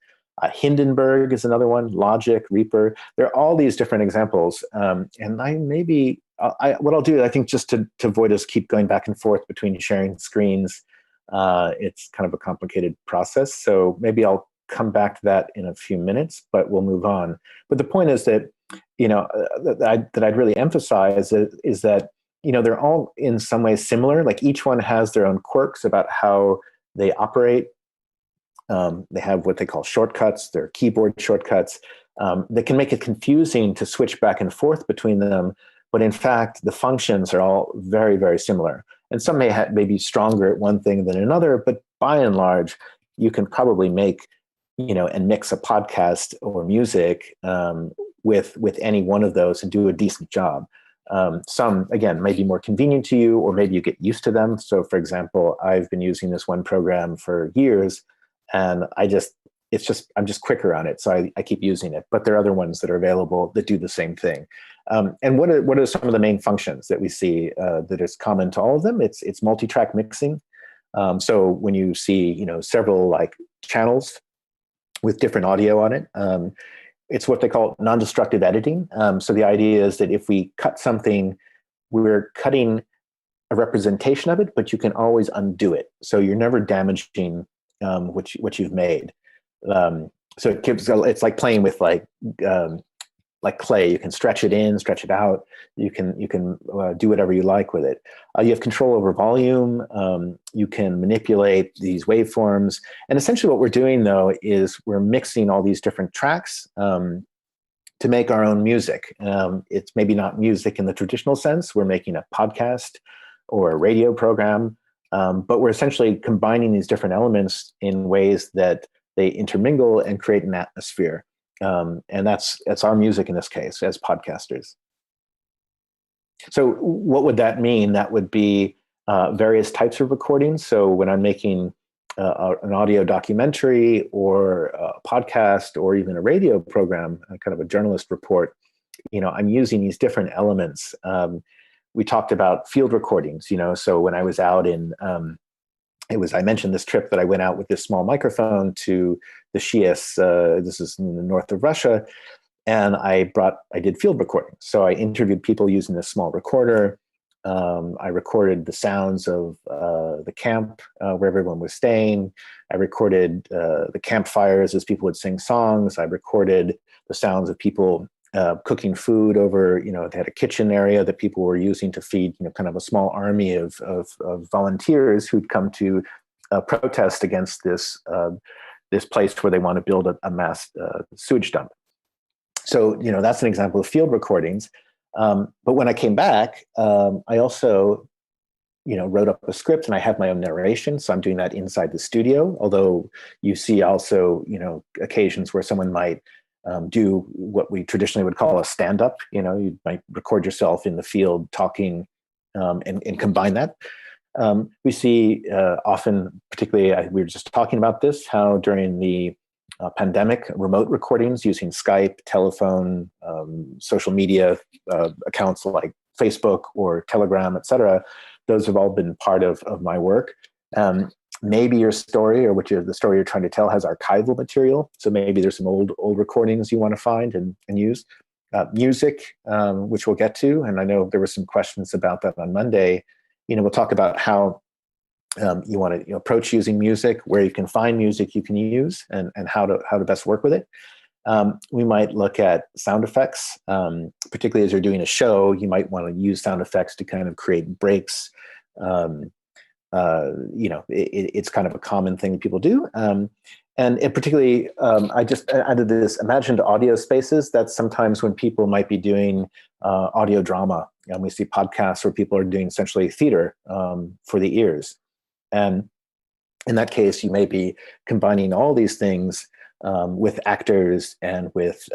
Hindenburg is another one. Logic, Reaper. There are all these different examples. And what I'll do, I think, just to avoid us keep going back and forth between sharing screens, it's kind of a complicated process. So maybe I'll come back to that in a few minutes, but we'll move on. But the point is that, that I'd really emphasize is that, they're all in some ways similar. Like each one has their own quirks about how they operate. They have what they call shortcuts. They're keyboard shortcuts that can make it confusing to switch back and forth between them. But in fact, the functions are all very, very similar. And some may be stronger at one thing than another, but by and large, you can probably make, and mix a podcast or music with any one of those and do a decent job. Some, again, may be more convenient to you, or maybe you get used to them. So for example, I've been using this one program for years, and I'm just quicker on it. So I keep using it, but there are other ones that are available that do the same thing. And what are some of the main functions that we see that is common to all of them? It's multi-track mixing. So when you see, several like channels with different audio on it, it's what they call non-destructive editing. So the idea is that if we cut something, we're cutting a representation of it, but you can always undo it. So you're never damaging what you've made. So it's like playing with like clay. You can stretch it in, stretch it out. You can do whatever you like with it. You have control over volume. You can manipulate these waveforms. And essentially what we're doing, though, is we're mixing all these different tracks to make our own music. It's maybe not music in the traditional sense. We're making a podcast or a radio program, but we're essentially combining these different elements in ways that they intermingle and create an atmosphere. And that's our music in this case as podcasters. So what would that mean? That would be various types of recordings. So when I'm making an audio documentary or a podcast or even a radio program, kind of a journalist report, I'm using these different elements. We talked about field recordings, so when I was out in, I mentioned this trip that I went out with this small microphone to the Shias, this is in the north of Russia, and I did field recording. So I interviewed people using this small recorder. I recorded the sounds of the camp where everyone was staying. I recorded the campfires as people would sing songs. I recorded the sounds of people cooking food over, they had a kitchen area that people were using to feed, kind of a small army of volunteers who'd come to protest against this place where they want to build a mass sewage dump. So, that's an example of field recordings. But when I came back, I also, wrote up a script, and I have my own narration. So I'm doing that inside the studio, although you see also, occasions where someone might do what we traditionally would call a stand-up. You might record yourself in the field talking and combine that. We see often, particularly, we were just talking about this, how during the pandemic, remote recordings using Skype, telephone, social media accounts like Facebook or Telegram, et cetera, those have all been part of my work. Maybe your story or the story you're trying to tell has archival material. So maybe there's some old recordings you want to find and use. Music, which we'll get to. And I know there were some questions about that on Monday. We'll talk about how you want to approach using music, where you can find music you can use, and how to best work with it. We might look at sound effects, particularly as you're doing a show. You might want to use sound effects to kind of create breaks. It's kind of a common thing that people do. And it particularly, I just added this imagined audio spaces. That's sometimes when people might be doing audio drama. And we see podcasts where people are doing essentially theater for the ears. And in that case, you may be combining all these things with actors and with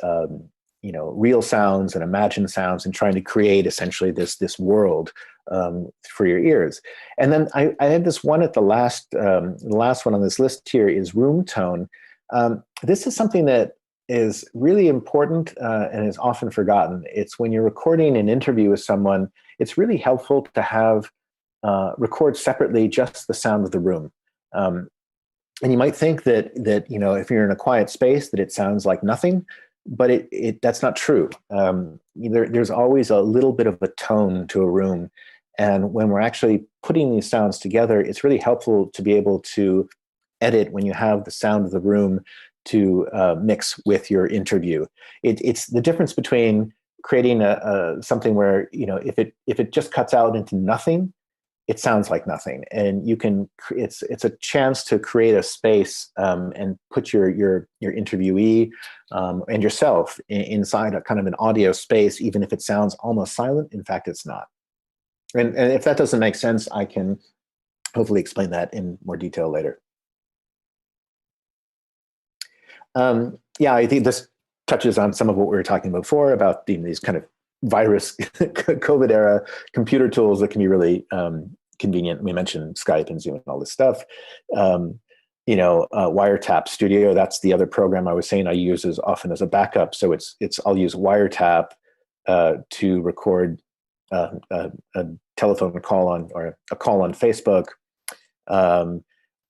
real sounds and imagined sounds, and trying to create essentially this world for your ears. And then I had this one at the last one on this list here is room tone. This is something that is really important and is often forgotten. It's when you're recording an interview with someone, it's really helpful to have record separately just the sound of the room. And you might think that if you're in a quiet space that it sounds like nothing, but that's not true. There's always a little bit of a tone to a room. And when we're actually putting these sounds together, it's really helpful to be able to edit when you have the sound of the room to mix with your interview. It's the difference between creating something where, if it just cuts out into nothing, it sounds like nothing. And it's a chance to create a space and put your interviewee and yourself inside a kind of an audio space, even if it sounds almost silent. In fact, it's not. And if that doesn't make sense, I can hopefully explain that in more detail later. I think this touches on some of what we were talking about before about these kind of virus COVID era computer tools that can be really convenient. We mentioned Skype and Zoom and all this stuff. Wiretap Studio, that's the other program I was saying I use as often as a backup. So I'll use Wiretap to record a telephone call or a call on Facebook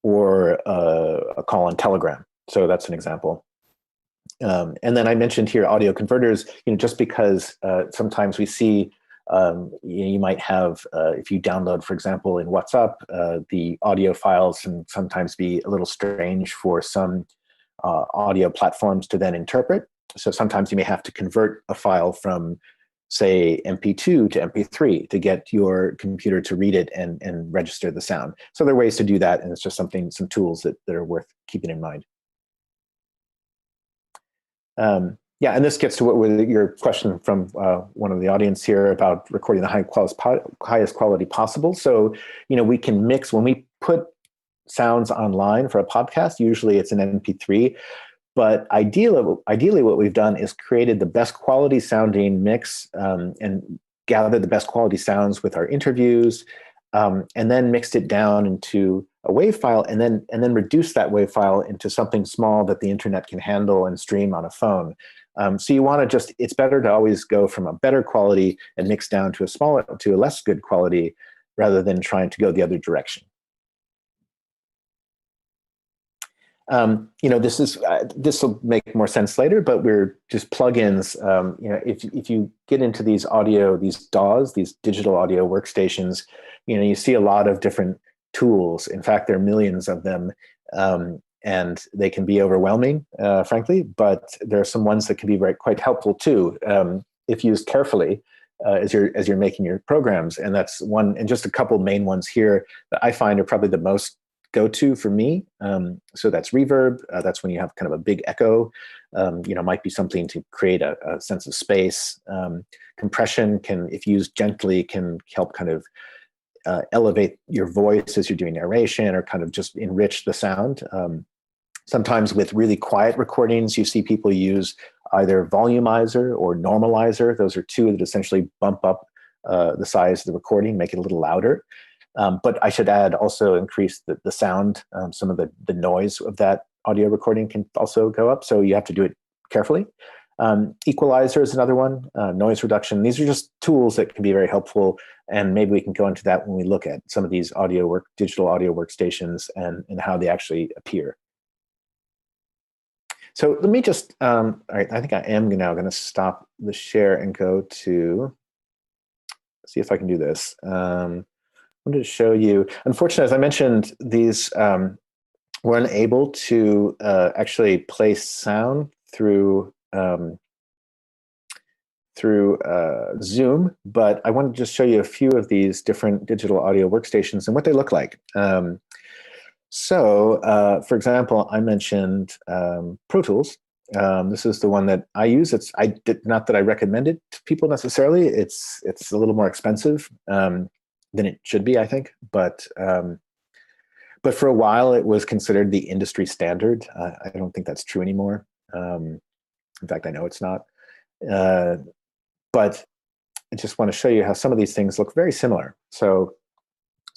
or a call on Telegram. So that's an example. And then I mentioned here audio converters, just because sometimes we see you might have, if you download, for example, in WhatsApp, the audio files can sometimes be a little strange for some audio platforms to then interpret. So sometimes you may have to convert a file from, say, MP2 to MP3 to get your computer to read it and register the sound. So there are ways to do that, and it's just some tools that are worth keeping in mind. And this gets to your question from one of the audience here about recording the highest quality possible. So, we can mix when we put sounds online for a podcast. Usually it's an MP3, but ideally what we've done is created the best quality sounding mix and gathered the best quality sounds with our interviews, and then mixed it down into a WAV file, and then reduced that WAV file into something small that the internet can handle and stream on a phone. So you want to it's better to always go from a better quality and mix down to a less good quality rather than trying to go the other direction. This will make more sense later, but we're just plugins. If you get into these DAWs, these digital audio workstations, you see a lot of different tools. In fact, there are millions of them, and they can be overwhelming, frankly. But there are some ones that can be quite helpful too, if used carefully, as you're making your programs. And that's one, and just a couple main ones here that I find are probably the most go-to for me. So that's reverb. That's when you have kind of a big echo. Might be something to create a sense of space. Compression if used gently, can help kind of elevate your voice as you're doing narration, or kind of just enrich the sound. Sometimes with really quiet recordings, you see people use either volumizer or normalizer. Those are two that essentially bump up the size of the recording, make it a little louder. But I should add, also increase the sound. Some of the noise of that audio recording can also go up, so you have to do it carefully. Equalizer is another one, noise reduction. These are just tools that can be very helpful, and maybe we can go into that when we look at some of these digital audio workstations and how they actually appear. So let me just, all right, I think I am now going to stop the share and go to, see if I can do this. I wanted to show you, unfortunately, as I mentioned, these were unable to actually play sound through Zoom, but I wanted to just show you a few of these different digital audio workstations and what they look like. So, for example, I mentioned Pro Tools. This is the one that I use. Not that I recommend it to people necessarily. It's a little more expensive than it should be, I think. But for a while, it was considered the industry standard. I don't think that's true anymore. In fact, I know it's not. But I just want to show you how some of these things look very similar. So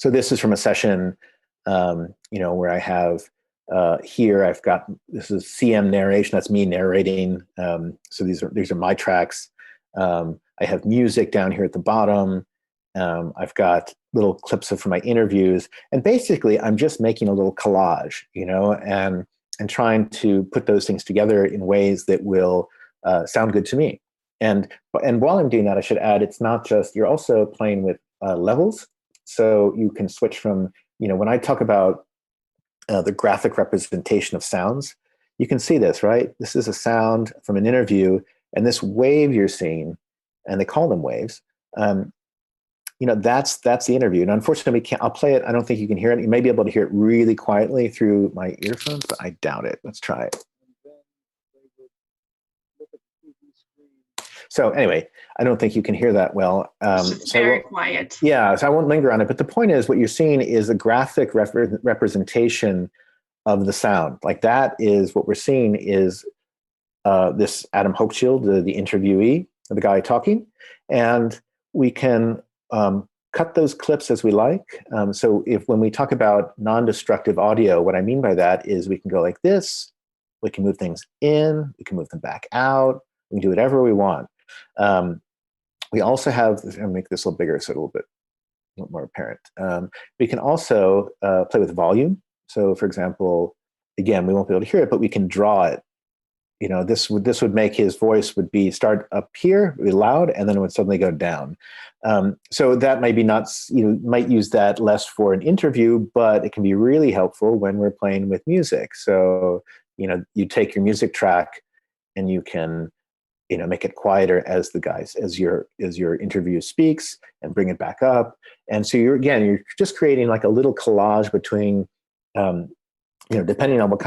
this is from a session, where I have here I've got, this is CM narration. That's me narrating. So these are my tracks. I have music down here at the bottom. I've got little clips from my interviews, and basically I'm just making a little collage, and trying to put those things together in ways that will sound good to me. And while I'm doing that, I should add, it's not just, you're also playing with levels. So you can switch from, when I talk about the graphic representation of sounds, you can see this, right? This is a sound from an interview, and this wave you're seeing, and they call them waves, that's the interview. And unfortunately, I'll play it. I don't think you can hear it. You may be able to hear it really quietly through my earphones, but I doubt it. Let's try it. So anyway, I don't think you can hear that well. It's very quiet. Yeah, so I won't linger on it. But the point is, what you're seeing is a graphic representation of the sound. Like that is what we're seeing is this Adam Hochschild, the interviewee, the guy talking. And we can cut those clips as we like. So when we talk about non-destructive audio, what I mean by that is we can go like this. We can move things in. We can move them back out. We can do whatever we want. We also have, I'll make this a little bigger so a little more apparent. We can also play with volume. So for example, again, we won't be able to hear it, but we can draw it. This would make his voice would start up here, be loud, and then it would suddenly go down. So that might be not, might use that less for an interview, but it can be really helpful when we're playing with music. So, you take your music track and you can, make it quieter as your interview speaks, and bring it back up. And so you're just creating like a little collage between, depending on what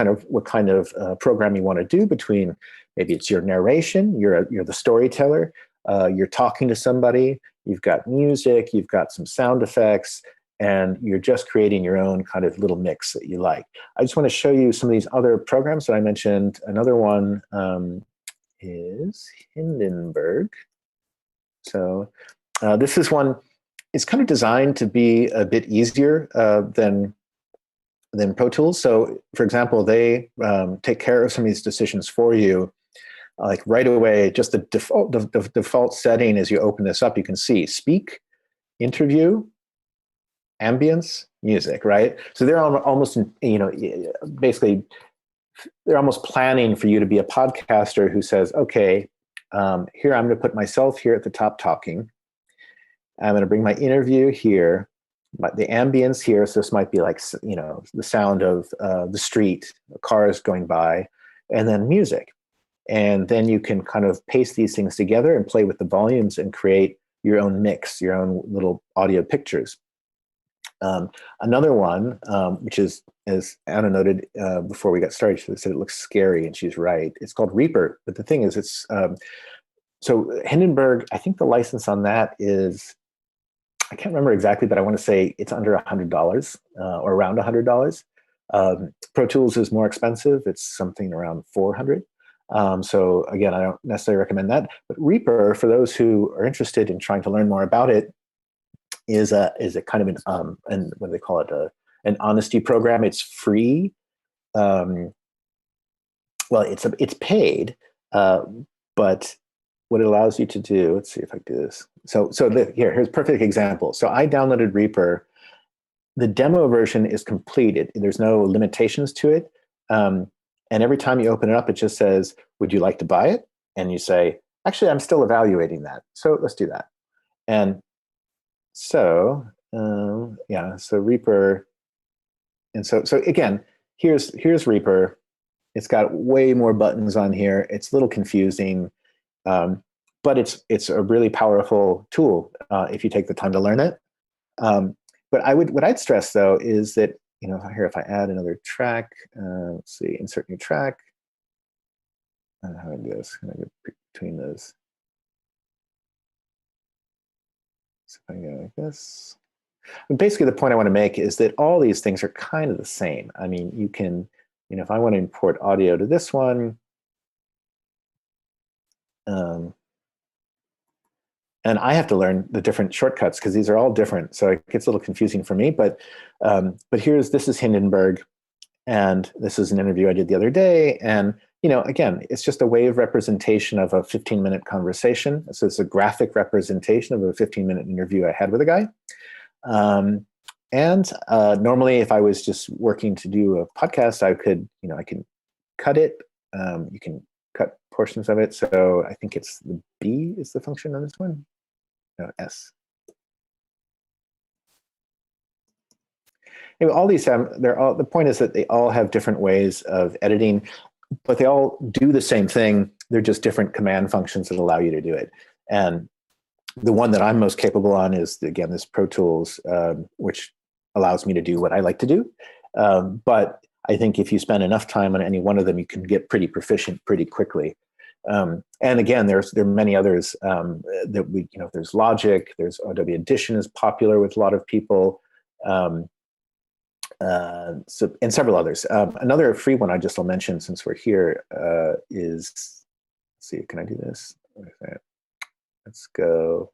kind of program you want to do, between maybe it's your narration, you're the storyteller, you're talking to somebody, you've got music, you've got some sound effects, and you're just creating your own kind of little mix that you like. I just want to show you some of these other programs that I mentioned. Another one is Hindenburg. So this is one, it's kind of designed to be a bit easier than Pro Tools. So for example, they take care of some of these decisions for you. Like right away, just the default setting as you open this up, you can see speak, interview, ambience, music, right? So they're almost, basically, they're almost planning for you to be a podcaster who says, okay, here, I'm going to put myself here at the top talking. I'm going to bring my interview here, the ambience here. So this might be like, the sound of the street, cars going by, and then music. And then you can kind of paste these things together and play with the volumes and create your own mix, your own little audio pictures. Another one, which is, as Anna noted before we got started, she said it looks scary, and she's right. It's called Reaper. But the thing is, it's so Hindenburg, I think the license on that is, I can't remember exactly, but I want to say it's under $100 or around $100. Pro Tools is more expensive. It's something around $400. So again, I don't necessarily recommend that. But Reaper, for those who are interested in trying to learn more about it, is a kind of an what do they call it, an honesty program. It's free. Well, it's paid, but what it allows you to do, let's see if I can do this. Here's a perfect example. So I downloaded Reaper. The demo version is complete. There's no limitations to it. And every time you open it up, it just says, would you like to buy it? And you say, actually, I'm still evaluating that. So let's do that. And so Reaper. And so again, here's Reaper. It's got way more buttons on here. It's a little confusing, but it's a really powerful tool if you take the time to learn it. But what I'd stress though is that here, if I add another track, let's see, insert new track. How do I do this? Can I go between those? So if I go like this. But basically, the point I want to make is that all these things are kind of the same. I mean, you can, if I want to import audio to this one, and I have to learn the different shortcuts because these are all different. So it gets a little confusing for me. But this is Hindenburg, and this is an interview I did the other day. And again, it's just a wave representation of a 15-minute conversation. So it's a graphic representation of a 15-minute interview I had with a guy. Normally, if I was just working to do a podcast, I can cut it. You can cut portions of it. So I think it's the B is the function on this one. No, S. Anyway, all these the point is that they all have different ways of editing, but they all do the same thing. They're just different command functions that allow you to do it. And the one that I'm most capable on is, again, this Pro Tools, which allows me to do what I like to do. But I think if you spend enough time on any one of them, you can get pretty proficient pretty quickly. And again, there are many others that there's Logic, there's Adobe Audition is popular with a lot of people, and several others. Another free one I'll mention since we're here is, let's see, can I do this? Let's go.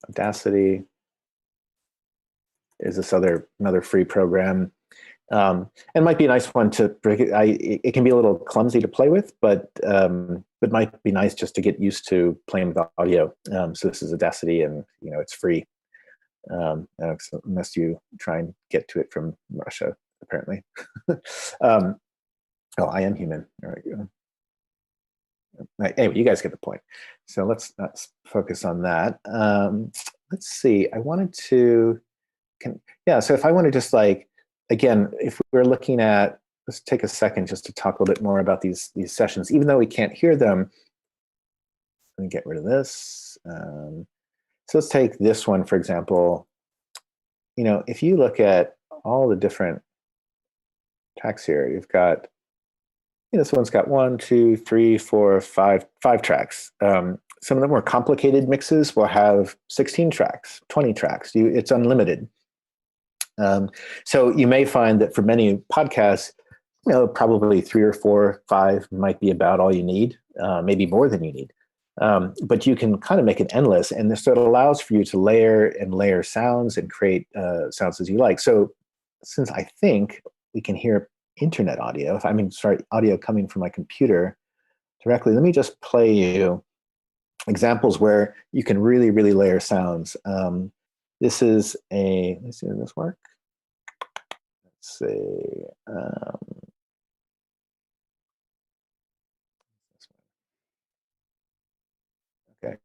Audacity is this another free program. And might be a nice one to break it. It can be a little clumsy to play with, but might be nice just to get used to playing with audio. So this is Audacity, and it's free, unless you try and get to it from Russia, apparently. I am human. There we go. Anyway, you guys get the point. So let's focus on that. Let's see. I wanted to. So if I want to just again, if we're looking at, let's take a second just to talk a little bit more about these sessions, even though we can't hear them. Let me get rid of this. So let's take this one, for example. If you look at all the different tracks here, you've got, this one's got 1, 2, 3, 4, 5 tracks. Some of the more complicated mixes will have 16 tracks, 20 tracks. It's unlimited. So you may find that for many podcasts, probably 3 or 4, 5 might be about all you need, maybe more than you need. But you can kind of make it endless. And so it allows for you to layer sounds and create sounds as you like. So since I think we can hear internet audio, audio coming from my computer directly, let me just play you examples where you can really, really layer sounds. This is let's see, does this work? Let's see. Okay.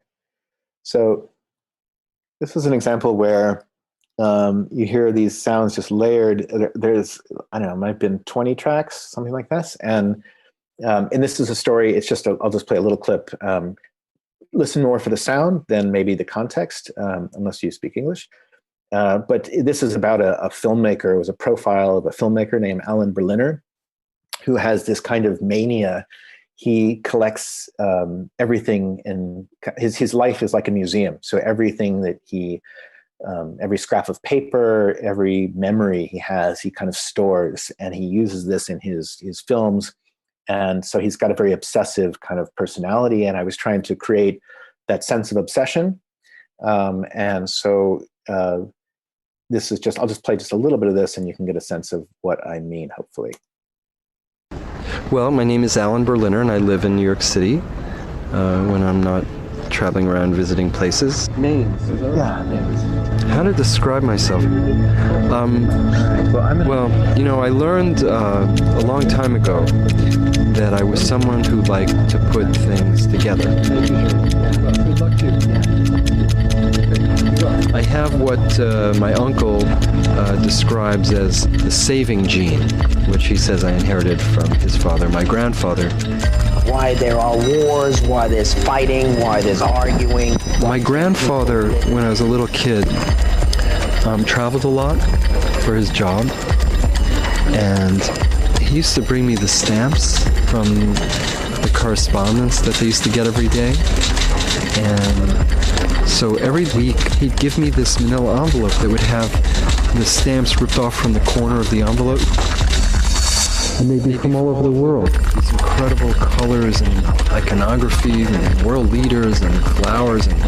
So this is an example where you hear these sounds just layered. There's, I don't know, might have been 20 tracks, something like this. And this is a story. It's just, I'll just play a little clip. Listen more for the sound than maybe the context, unless you speak English. But this is about a filmmaker. It was a profile of a filmmaker named Alan Berliner, who has this kind of mania. He collects everything, and his life is like a museum. So everything that every scrap of paper, every memory he has, he kind of stores, and he uses this in his films. And so he's got a very obsessive kind of personality. And I was trying to create that sense of obsession. And so this is I'll just play just a little bit of this, and you can get a sense of what I mean, hopefully. Well, my name is Alan Berliner, and I live in New York City when I'm not traveling around visiting places. Names. Yeah, names. How to describe myself? I learned a long time ago that I was someone who liked to put things together. Good luck to you. I have what my uncle describes as the saving gene, which he says I inherited from his father, my grandfather. Why there are wars, why there's fighting, why there's arguing. My grandfather, when I was a little kid, traveled a lot for his job, and he used to bring me the stamps from the correspondence that they used to get every day. And so every week he'd give me this manila envelope that would have the stamps ripped off from the corner of the envelope. And they'd be from all over the world. These incredible colors and iconography and world leaders and flowers. And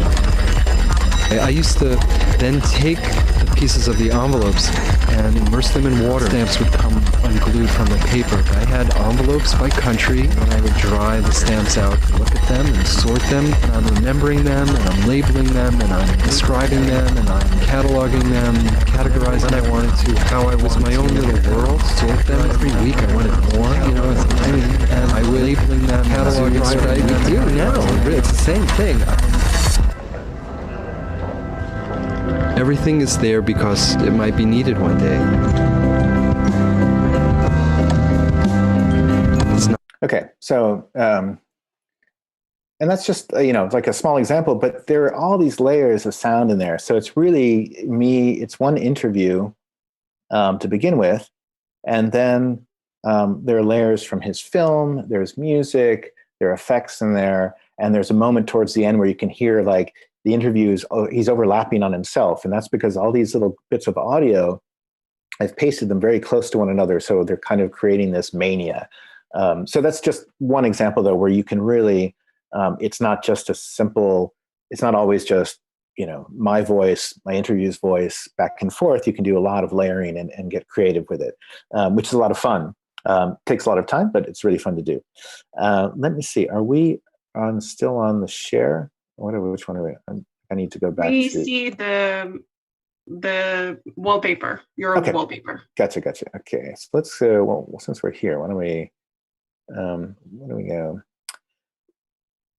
I used to then take the pieces of the envelopes and immerse them in water. Stamps would come unglued from the paper. I had envelopes by country, and I would dry the stamps out, look at them and sort them, and I'm remembering them, and I'm labeling them, and I'm describing them, and I'm cataloging them, categorizing I wanted to, how I was my own little world, sort them every week. I wanted more, and I was labeling them, cataloging them. We do now. It's the same thing. Everything is there because it might be needed one day. Okay, so, and that's just, like a small example, but there are all these layers of sound in there. So it's really it's one interview to begin with, and then there are layers from his film, there's music, there are effects in there, and there's a moment towards the end where you can hear like the interview he's overlapping on himself. And that's because all these little bits of audio, I've pasted them very close to one another. So they're kind of creating this mania. So that's just one example though, where you can really, it's not just it's not always just, my voice, my interview's voice back and forth. You can do a lot of layering and get creative with it, which is a lot of fun. Takes a lot of time, but it's really fun to do. Let me see. Are we still on the share? Which one are we? I need to go back. We see the wallpaper, your wallpaper. Gotcha. Okay, so let's, since we're here, why don't we go?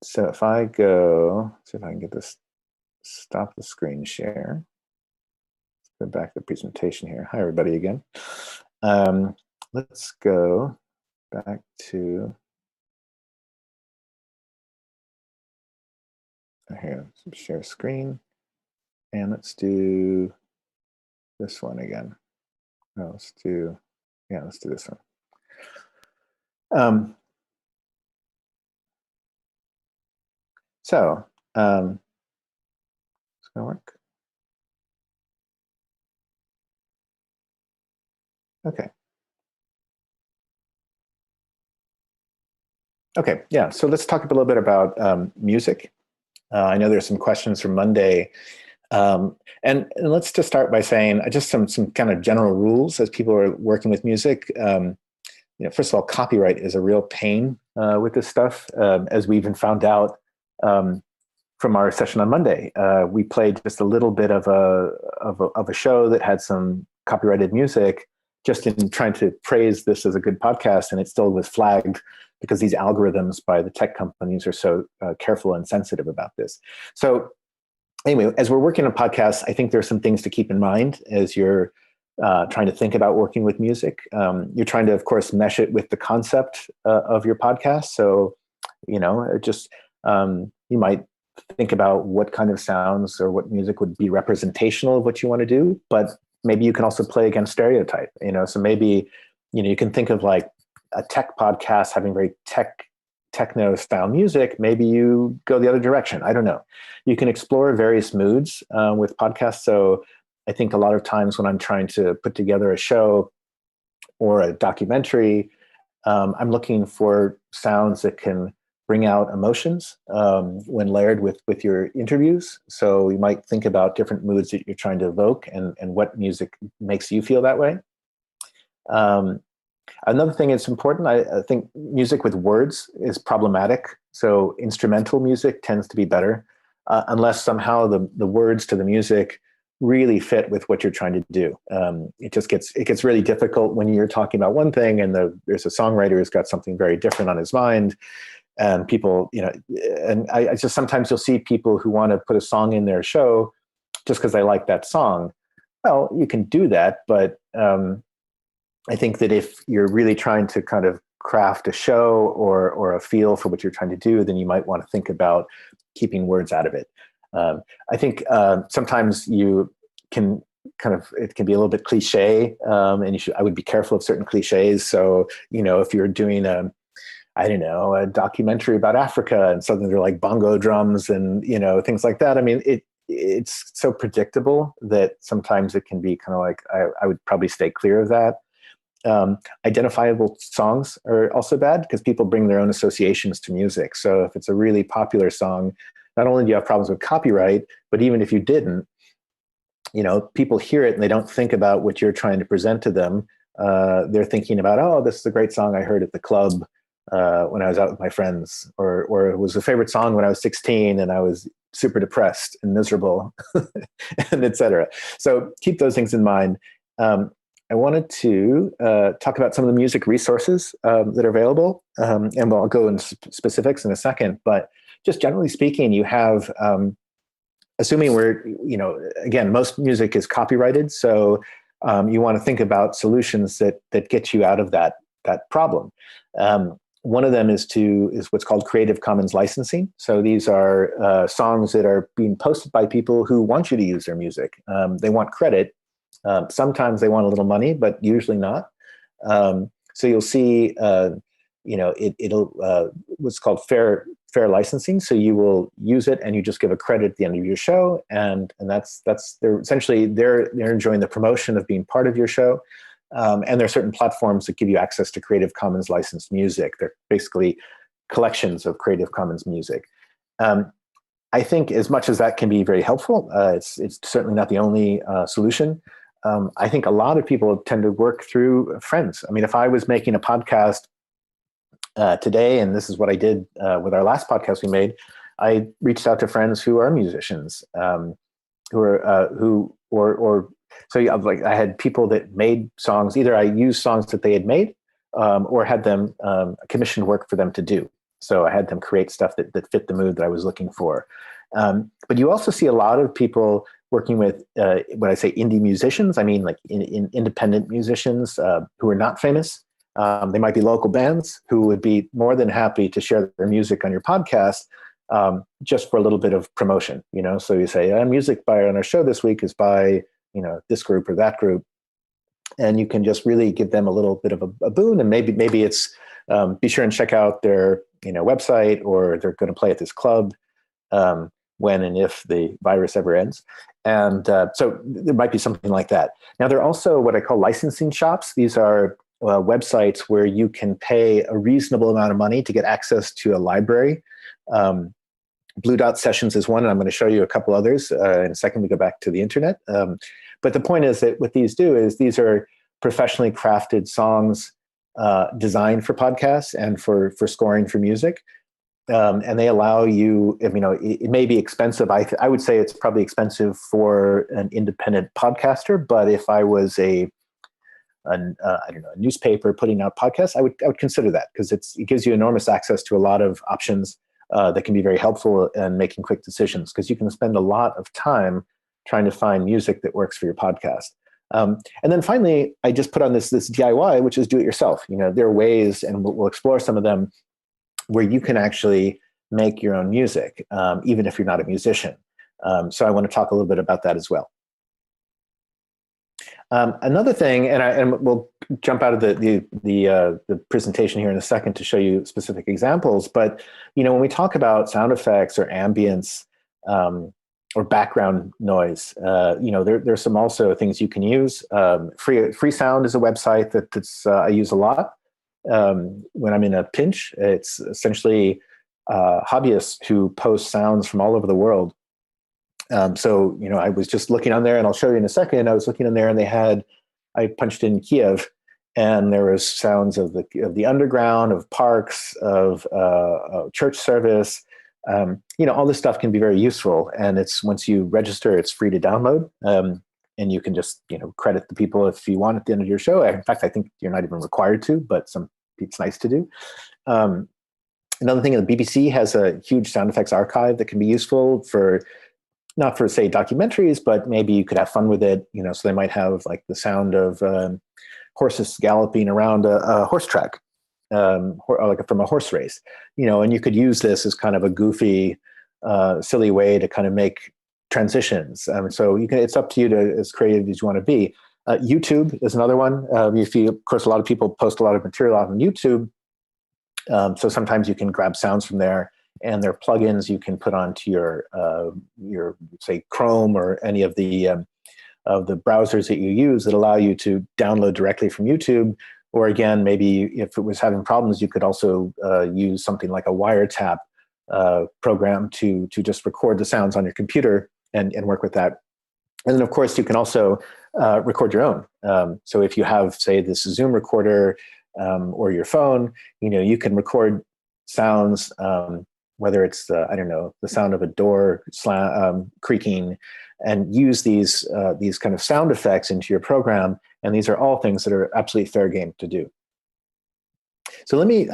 So if I go, see if I can get this, stop the screen share. Let's go back to the presentation here. Hi, everybody again. Let's go back to, here, share screen, and let's do this one again. No, let's do this one. So it's gonna work. Okay, yeah, so let's talk a little bit about music. I know there's some questions from Monday. And let's just start by saying just some kind of general rules as people are working with music. First of all, copyright is a real pain with this stuff. As we even found out from our session on Monday, we played just a little bit of a show that had some copyrighted music, just in trying to praise this as a good podcast, and it still was flagged because these algorithms by the tech companies are so careful and sensitive about this. So anyway, as we're working on podcasts, I think there's some things to keep in mind as you're trying to think about working with music. You're trying to, of course, mesh it with the concept of your podcast. So, you might think about what kind of sounds or what music would be representational of what you want to do, but maybe you can also play against stereotype, so maybe, you can think of like a tech podcast having very techno style music. Maybe you go the other direction. I don't know. You can explore various moods with podcasts. So I think a lot of times when I'm trying to put together a show or a documentary, I'm looking for sounds that can bring out emotions when layered with your interviews. So you might think about different moods that you're trying to evoke and what music makes you feel that way. Another thing that's important, I think music with words is problematic. So instrumental music tends to be better unless somehow the words to the music really fit with what you're trying to do. It gets really difficult when you're talking about one thing and there's a songwriter who's got something very different on his mind. And people, and I just sometimes you'll see people who want to put a song in their show just because they like that song. Well, you can do that, but I think that if you're really trying to kind of craft a show or a feel for what you're trying to do, then you might want to think about keeping words out of it. I think sometimes you can it can be a little bit cliche, and I would be careful of certain cliches. So, if you're doing a documentary about Africa and suddenly they're like bongo drums and, things like that. I mean, it's so predictable that sometimes it can be kind of like, I would probably stay clear of that. Identifiable songs are also bad because people bring their own associations to music. So if it's a really popular song, not only do you have problems with copyright, but even if you didn't, people hear it and they don't think about what you're trying to present to them. They're thinking about, oh, this is a great song I heard at the club when I was out with my friends, or it was a favorite song when I was 16 and I was super depressed and miserable, and et cetera. So keep those things in mind. I wanted to talk about some of the music resources that are available, and I'll go into specifics in a second, but just generally speaking, you have, assuming again, most music is copyrighted, so you want to think about solutions that get you out of that problem. One of them is what's called Creative Commons licensing. So these are songs that are being posted by people who want you to use their music. They want credit. Sometimes they want a little money, but usually not. So you'll see, it'll what's called fair licensing. So you will use it and you just give a credit at the end of your show, and that's they're enjoying the promotion of being part of your show. And there are certain platforms that give you access to Creative Commons licensed music. They're basically collections of Creative Commons music. I think as much as that can be very helpful, it's certainly not the only solution. I think a lot of people tend to work through friends. I mean, if I was making a podcast today, and this is what I did with our last podcast we made, I reached out to friends who are musicians, I had people that made songs. Either I used songs that they had made, or had them commissioned work for them to do. So I had them create stuff that fit the mood that I was looking for. But you also see a lot of people working with, when I say indie musicians, I mean like in independent musicians who are not famous. They might be local bands who would be more than happy to share their music on your podcast, just for a little bit of promotion. So you say, music on our show this week is by this group or that group, and you can just really give them a little bit of a boon. And maybe it's be sure and check out their website, or they're going to play at this club when and if the virus ever ends. And so there might be something like that. Now, there are also what I call licensing shops. These are websites where you can pay a reasonable amount of money to get access to a library. Blue Dot Sessions is one, and I'm going to show you a couple others in a second. We go back to the internet. But the point is that what these do is these are professionally crafted songs designed for podcasts and for scoring for music. And they allow you, it may be expensive. I would say it's probably expensive for an independent podcaster, but if I was a newspaper putting out podcasts, I would consider that, because it gives you enormous access to a lot of options that can be very helpful in making quick decisions, because you can spend a lot of time trying to find music that works for your podcast. And then finally, I just put on this DIY, which is do it yourself. There are ways, and we'll explore some of them, where you can actually make your own music, even if you're not a musician. So I want to talk a little bit about that as well. Another thing, and we'll jump out of the presentation here in a second to show you specific examples. But when we talk about sound effects or ambience or background noise, there's some also things you can use. Free Sound is a website that's I use a lot when I'm in a pinch. It's essentially hobbyists who post sounds from all over the world. So I was just looking on there, and I'll show you in a second. I was looking on there, and I punched in Kyiv, and there was sounds of the underground, of parks, of church service. All this stuff can be very useful, and once you register, it's free to download, and you can just credit the people if you want at the end of your show. In fact, I think you're not even required to, but it's nice to do. Another thing, the BBC has a huge sound effects archive that can be useful not for, say, documentaries, but maybe you could have fun with it. So they might have like the sound of horses galloping around a horse track, like from a horse race, and you could use this as kind of a goofy, silly way to kind of make transitions. So it's up to you to as creative as you want to be. YouTube is another one. Of course, a lot of people post a lot of material on YouTube. So sometimes you can grab sounds from there, and there are plugins you can put onto your say Chrome or any of the browsers that you use that allow you to download directly from YouTube. Or again, maybe if it was having problems, you could also use something like a wiretap program to just record the sounds on your computer and work with that. And then, of course, you can also record your own. So if you have, say, this Zoom recorder or your phone, you can record sounds, whether it's the sound of a door creaking, and use these kind of sound effects into your program. And these are all things that are absolutely fair game to do. So let me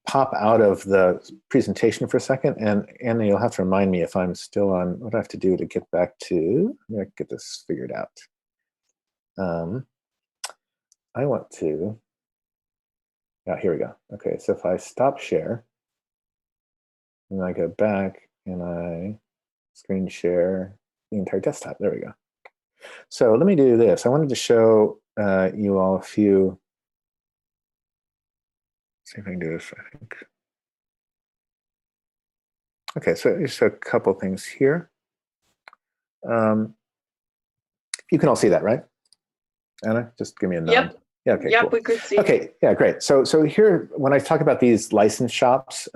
pop out of the presentation for a second, and Anna, you'll have to remind me if I'm still on. What do I have to do to get back to? Let me get this figured out. I want to. Here we go. Okay, so if I stop share, and I go back and I screen share the entire desktop. There we go. So let me do this. I wanted to show you all a few. See if I can do this, I think. Okay, so just a couple things here. You can all see that, right? Anna, just give me a nod. Yep. Yeah, okay, yep, cool. We could see. Okay, yeah, great. So here, when I talk about these license shops,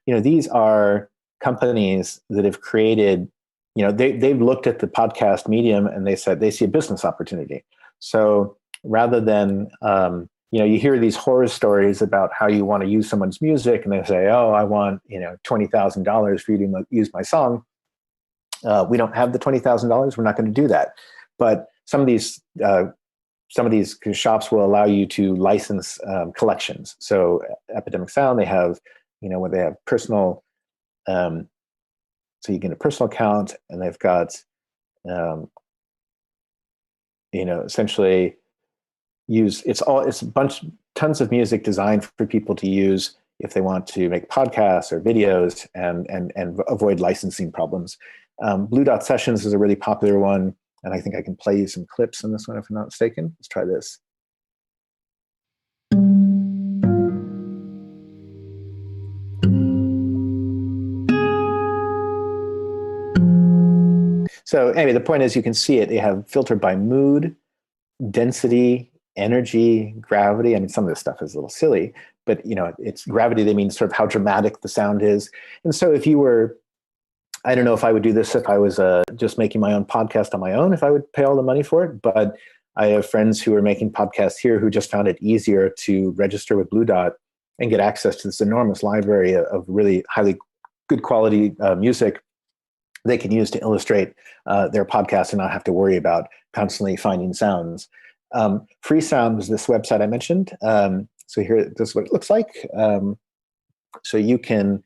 these are companies that have created, they've looked at the podcast medium and they said they see a business opportunity. So rather than, you hear these horror stories about how you want to use someone's music and they say, oh, I want, $20,000 for you to use my song. We don't have the $20,000. We're not going to do that. But some of these shops will allow you to license collections. So Epidemic Sound, they have, where they have personal, so you get a personal account, and they've got, essentially it's tons of music designed for people to use if they want to make podcasts or videos and avoid licensing problems. Blue Dot Sessions is a really popular one, and I think I can play you some clips on this one if I'm not mistaken. Let's try this. So anyway, the point is you can see it. They have filtered by mood, density, energy, gravity. I mean, some of this stuff is a little silly, but it's gravity. They mean sort of how dramatic the sound is. And so if you were, I don't know if I would do this if I was just making my own podcast on my own, if I would pay all the money for it. But I have friends who are making podcasts here who just found it easier to register with Blue Dot and get access to this enormous library of really highly good quality music they can use to illustrate their podcast and not have to worry about constantly finding sounds. Free Sound is this website I mentioned. So here, this is what it looks like. So you can,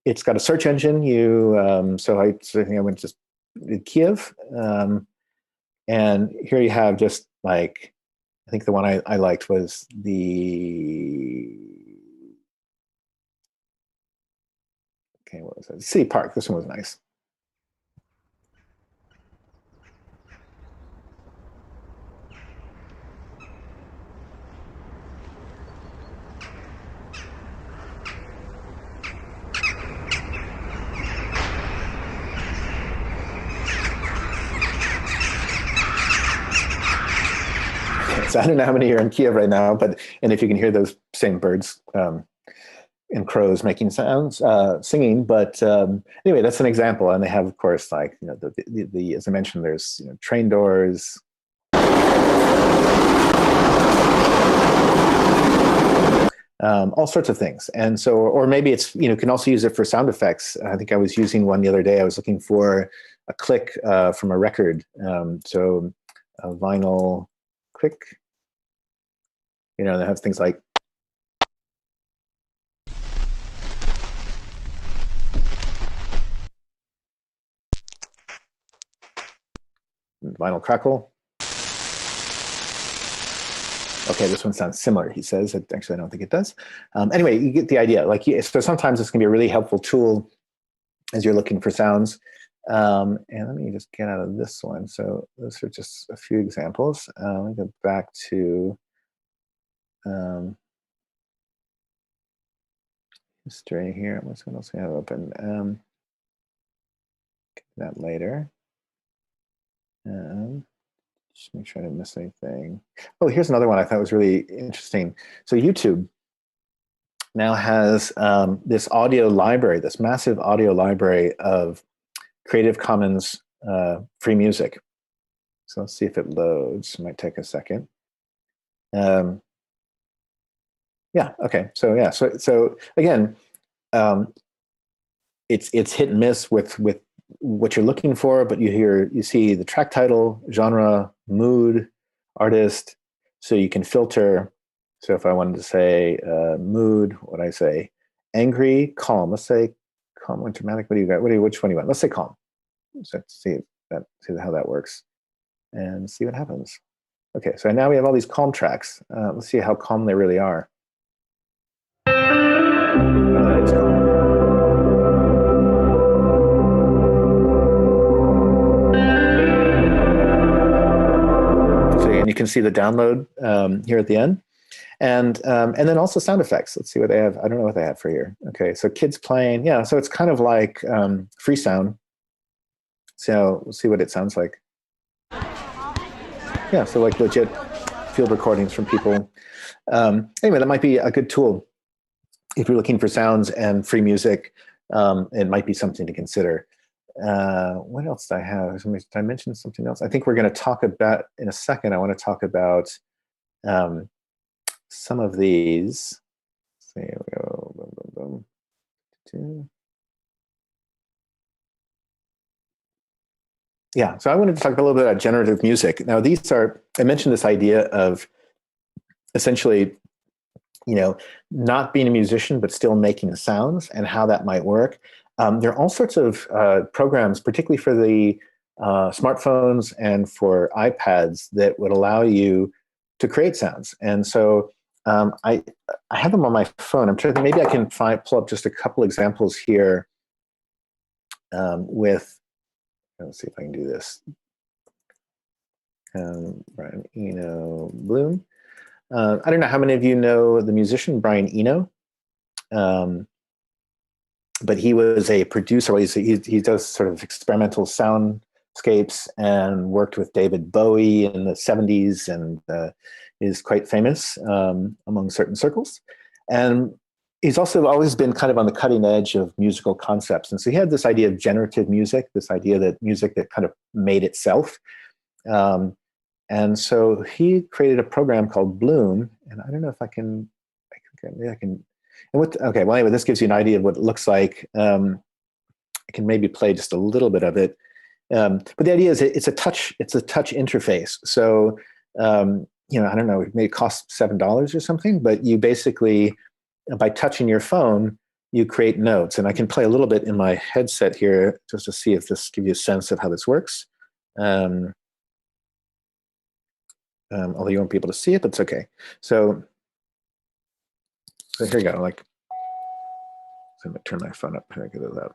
it's got a search engine. So I think I went to Kyiv. And here you have just like, I think the one I liked was what was it? City Park. This one was nice. So I don't know how many are in Kyiv right now, and if you can hear those same birds and crows making sounds, singing. But anyway, that's an example. And they have, of course, like, the as I mentioned, there's train doors. All sorts of things. And so, or maybe it's, can also use it for sound effects. I think I was using one the other day. I was looking for a click from a record. So a vinyl click, they have things like vinyl crackle. Okay, this one sounds similar, he says. Actually, I don't think it does. Anyway, you get the idea. So sometimes this can be a really helpful tool as you're looking for sounds. And let me just get out of this one. So those are just a few examples. Let me go back to history here. What else we have open? That later. Just make sure I didn't miss anything. Oh, here's another one I thought was really interesting. So YouTube now has this audio library, this massive audio library of Creative Commons free music. So let's see if it loads. It might take a second. Yeah. Okay. So yeah. So again, it's hit and miss with what you're looking for, but you see the track title, genre, mood, artist. So you can filter. So if I wanted to say mood, what I say, angry, calm. Let's say calm or dramatic. What do you got? Which one do you want? Let's say calm. So see how that works, and see what happens. Okay, so now we have all these calm tracks. Let's see how calm they really are. Oh, that is calm. So, and you can see the download here at the end. And then also sound effects. Let's see what they have. I don't know what they have for here. Okay, so kids playing. Yeah, so it's kind of like free sound. So we'll see what it sounds like. Yeah, so like legit field recordings from people. Anyway, that might be a good tool. If you're looking for sounds and free music, it might be something to consider. What else did I have? Did I mention something else? I think we're going to talk about, in a second, I want to talk about some of these. So here we go. Boom, boom, boom. Yeah, so I wanted to talk a little bit about generative music. Now, I mentioned this idea of essentially, not being a musician, but still making sounds and how that might work. There are all sorts of programs, particularly for the smartphones and for iPads, that would allow you to create sounds. And so I have them on my phone. I'm trying to think, maybe I can pull up just a couple examples here with, let's see if I can do this. Brian Eno Bloom. I don't know how many of you know the musician Brian Eno, but he was a producer. Well, he does sort of experimental soundscapes and worked with David Bowie in the 70s and is quite famous among certain circles. And he's also always been kind of on the cutting edge of musical concepts. And so he had this idea of generative music, this idea that music that kind of made itself. And so he created a program called Bloom. And I don't know if I can. Okay, well, anyway, this gives you an idea of what it looks like. I can maybe play just a little bit of it. But the idea is it's a touch interface. So, I don't know, it may cost $7 or something, but you basically, by touching your phone, you create notes. And I can play a little bit in my headset here just to see if this gives you a sense of how this works. Although you won't be able to see it, but it's okay. So here you go. So I'm going to turn my phone up. Here, I get it out.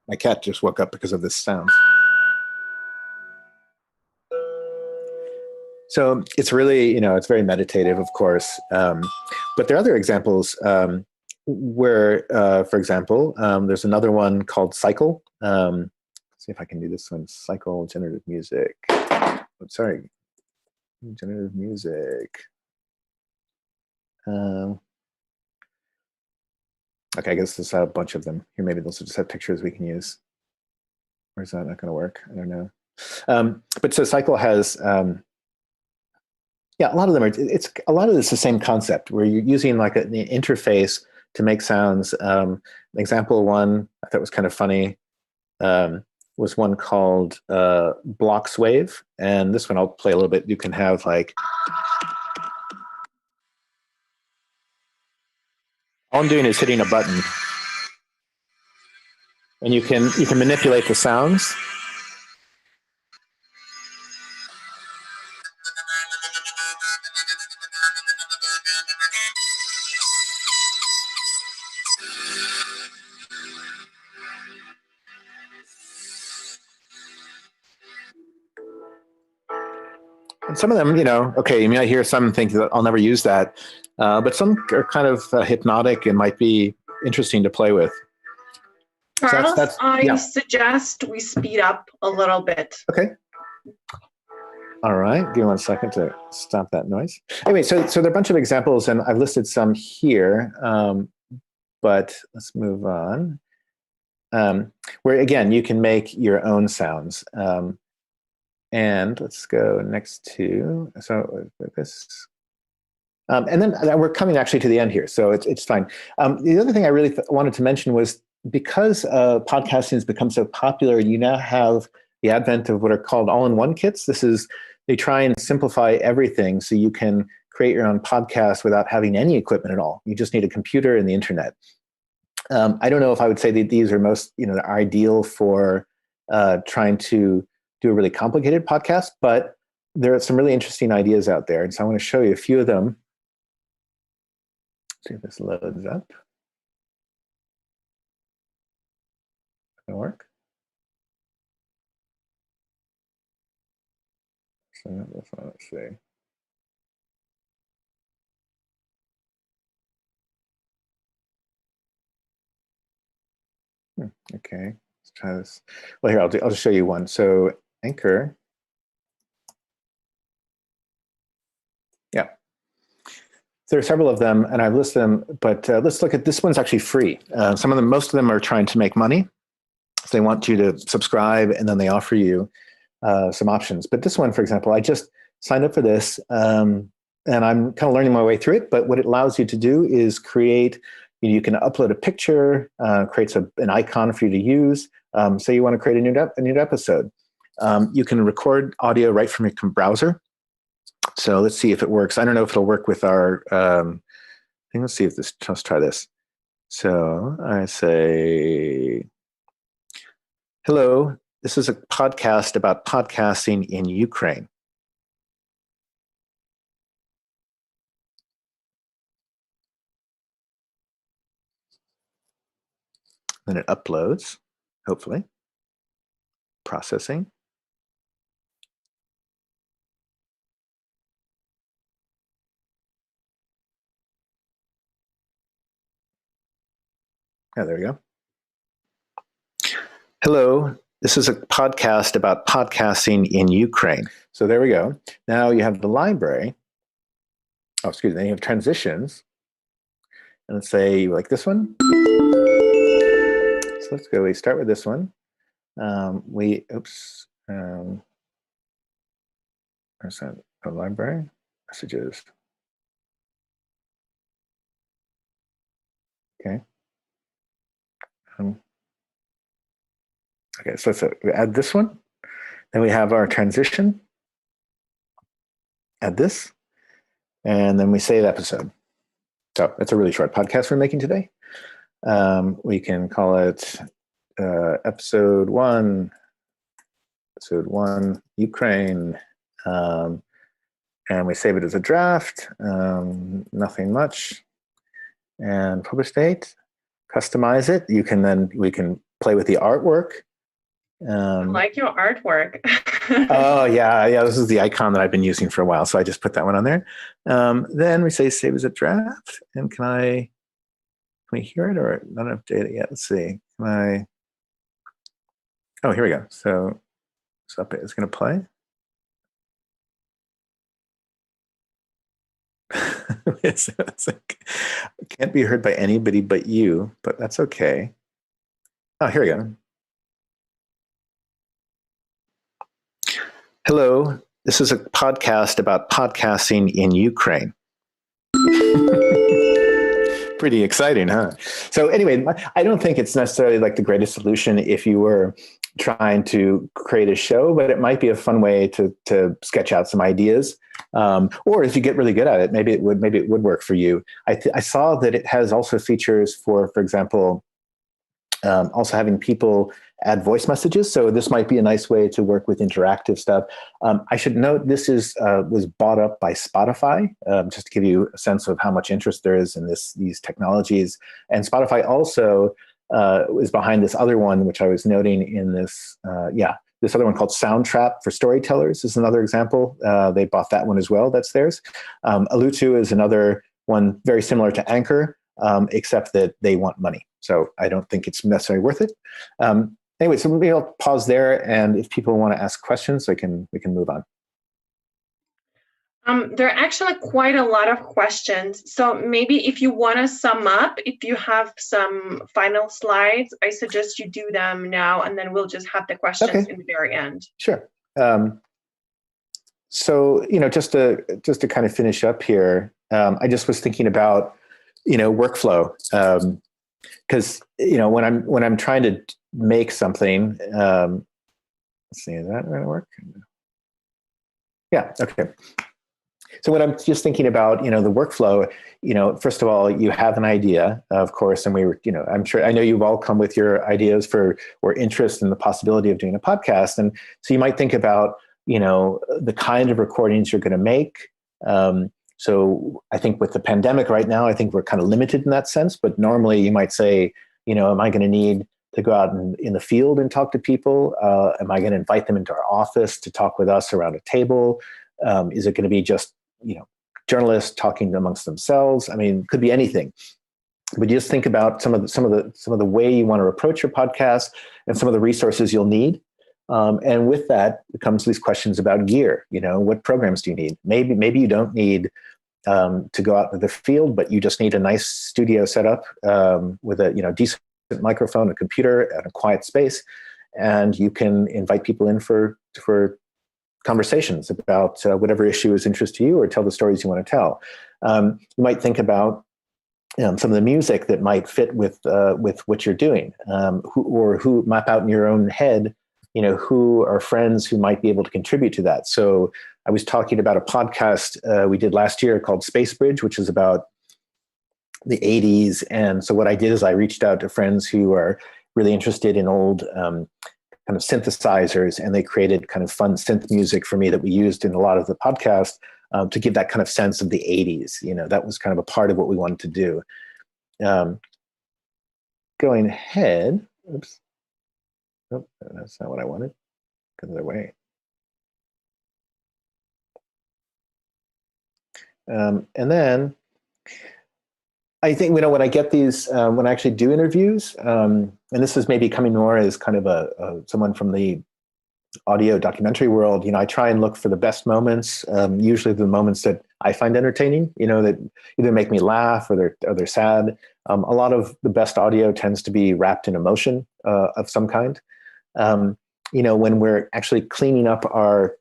My cat just woke up because of this sound. So it's really, it's very meditative, of course. But there are other examples where, for example, there's another one called Cycle. Let's see if I can do this one. Cycle, generative music. Generative music. Okay, I guess there's a bunch of them. Here, maybe those will just have pictures we can use. Or is that not going to work? I don't know. But so Cycle has... a lot of them are. A lot of it's the same concept where you're using like an interface to make sounds. Example one I thought was kind of funny was one called Blocks Wave, and this one I'll play a little bit. You can have like all I'm doing is hitting a button, and you can manipulate the sounds. And some of them, okay, you might hear some and think that I'll never use that, but some are kind of hypnotic and might be interesting to play with. Charles, So I suggest we speed up a little bit. Okay. All right. Give me 1 second to stop that noise. Anyway, so there are a bunch of examples, and I've listed some here, but let's move on. Where, again, you can make your own sounds. And let's go next to, so this. And then we're coming actually to the end here, so it's fine. The other thing I really wanted to mention was, because podcasting has become so popular, you now have the advent of what are called all-in-one kits. They try and simplify everything so you can create your own podcast without having any equipment at all. You just need a computer and the internet. I don't know if I would say that these are most, ideal for trying to do a really complicated podcast, but there are some really interesting ideas out there. And so I want to show you a few of them. See if this loads up. Gonna work. So this one, let's see. Okay, let's try this. Well, here I'll just show you one. So Anchor. Yeah. There are several of them, and I've listed them, but let's look at this one's actually free. Most of them are trying to make money. So they want you to subscribe, and then they offer you some options. But this one, for example, I just signed up for this, and I'm kind of learning my way through it. But what it allows you to do is create, you can upload a picture, creates an icon for you to use. Say you want to create a new episode. You can record audio right from your browser. So let's see if it works. I don't know if it'll work with our thing. Let's see if let's try this. So I say, hello, this is a podcast about podcasting in Ukraine. Then it uploads, hopefully. Processing. Oh, there we go. Hello, this is a podcast about podcasting in Ukraine. So there we go. Now you have the library. Oh, excuse me. Then you have transitions. And let's say you like this one. So let's go. We start with this one. Where's that? The library messages. Okay. Okay, so let's add this one. Then we have our transition. Add this. And then we save episode. So it's a really short podcast we're making today. We can call it episode one, Ukraine. And we save it as a draft. Nothing much. And publish date. Customize it. We can play with the artwork. I like your artwork. Oh yeah. This is the icon that I've been using for a while, so I just put that one on there. Then we say save as a draft. And can we hear it, or not update it yet? Let's see. Oh, here we go. So it's going to play. It's like, can't be heard by anybody but you, but that's okay. Oh, here we go. Hello, this is a podcast about podcasting in Ukraine. Pretty exciting, huh? So anyway, I don't think it's necessarily like the greatest solution if you were trying to create a show, but it might be a fun way to sketch out some ideas. Or if you get really good at it, maybe it would work for you. I saw that it has also features for example, also having people add voice messages. So this might be a nice way to work with interactive stuff. I should note this was bought up by Spotify, just to give you a sense of how much interest there is in these technologies. And Spotify also is behind this other one, which I was noting in this, this other one called Soundtrap for Storytellers is another example. They bought that one as well. That's theirs. Alutu is another one very similar to Anchor, except that they want money. So I don't think it's necessarily worth it. Anyway, so maybe I'll pause there, and if people want to ask questions, we can move on. There are actually quite a lot of questions. So maybe if you want to sum up, if you have some final slides, I suggest you do them now, and then we'll just have the questions in the very end. Sure. So, just to kind of finish up here, I just was thinking about, workflow, because, when I'm trying to make something, let's see, is that going to work? Yeah. Okay. So when I'm just thinking about, the workflow, first of all, you have an idea, of course, and I know you've all come with your ideas or interest in the possibility of doing a podcast. And so you might think about, the kind of recordings you're going to make. So I think with the pandemic right now, I think we're kind of limited in that sense, but normally you might say, am I going to need to go out in the field and talk to people? Am I going to invite them into our office to talk with us around a table? Is it going to be just, journalists talking amongst themselves? I mean, it could be anything. But just think about some of the way you want to approach your podcast and some of the resources you'll need. And with that comes these questions about gear. What programs do you need? Maybe you don't need to go out to the field, but you just need a nice studio setup with a decent microphone, a computer, and a quiet space, and you can invite people in for conversations about whatever issue is interest to you, or tell the stories you want to tell. You might think about some of the music that might fit with what you're doing, who map out in your own head, who are friends who might be able to contribute to that. So I was talking about a podcast we did last year called Space Bridge, which is about the 80s. And so what I did is I reached out to friends who are really interested in old kind of synthesizers, and they created kind of fun synth music for me that we used in a lot of the podcast to give that kind of sense of the 80s. That was kind of a part of what we wanted to do. Going ahead, oops. Nope, that's not what I wanted. Go the other way. And then I think, when I get these, when I actually do interviews, and this is maybe coming more as kind of someone from the audio documentary world, I try and look for the best moments, usually the moments that I find entertaining, that either make me laugh or they're sad. A lot of the best audio tends to be wrapped in emotion of some kind. When we're actually cleaning up our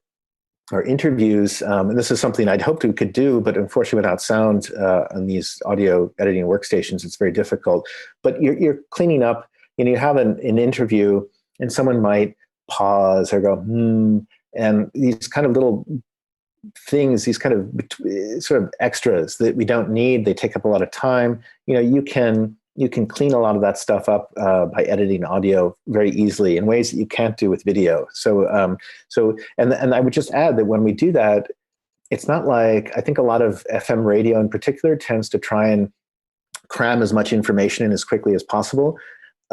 interviews, and this is something I'd hoped we could do, but unfortunately without sound on these audio editing workstations, it's very difficult. But you're cleaning up, you have an interview, and someone might pause or go, and these kind of little things, these kind of sort of extras that we don't need, they take up a lot of time. You can clean a lot of that stuff up by editing audio very easily in ways that you can't do with video. So I would just add that when we do that, it's not like, I think a lot of FM radio in particular tends to try and cram as much information in as quickly as possible.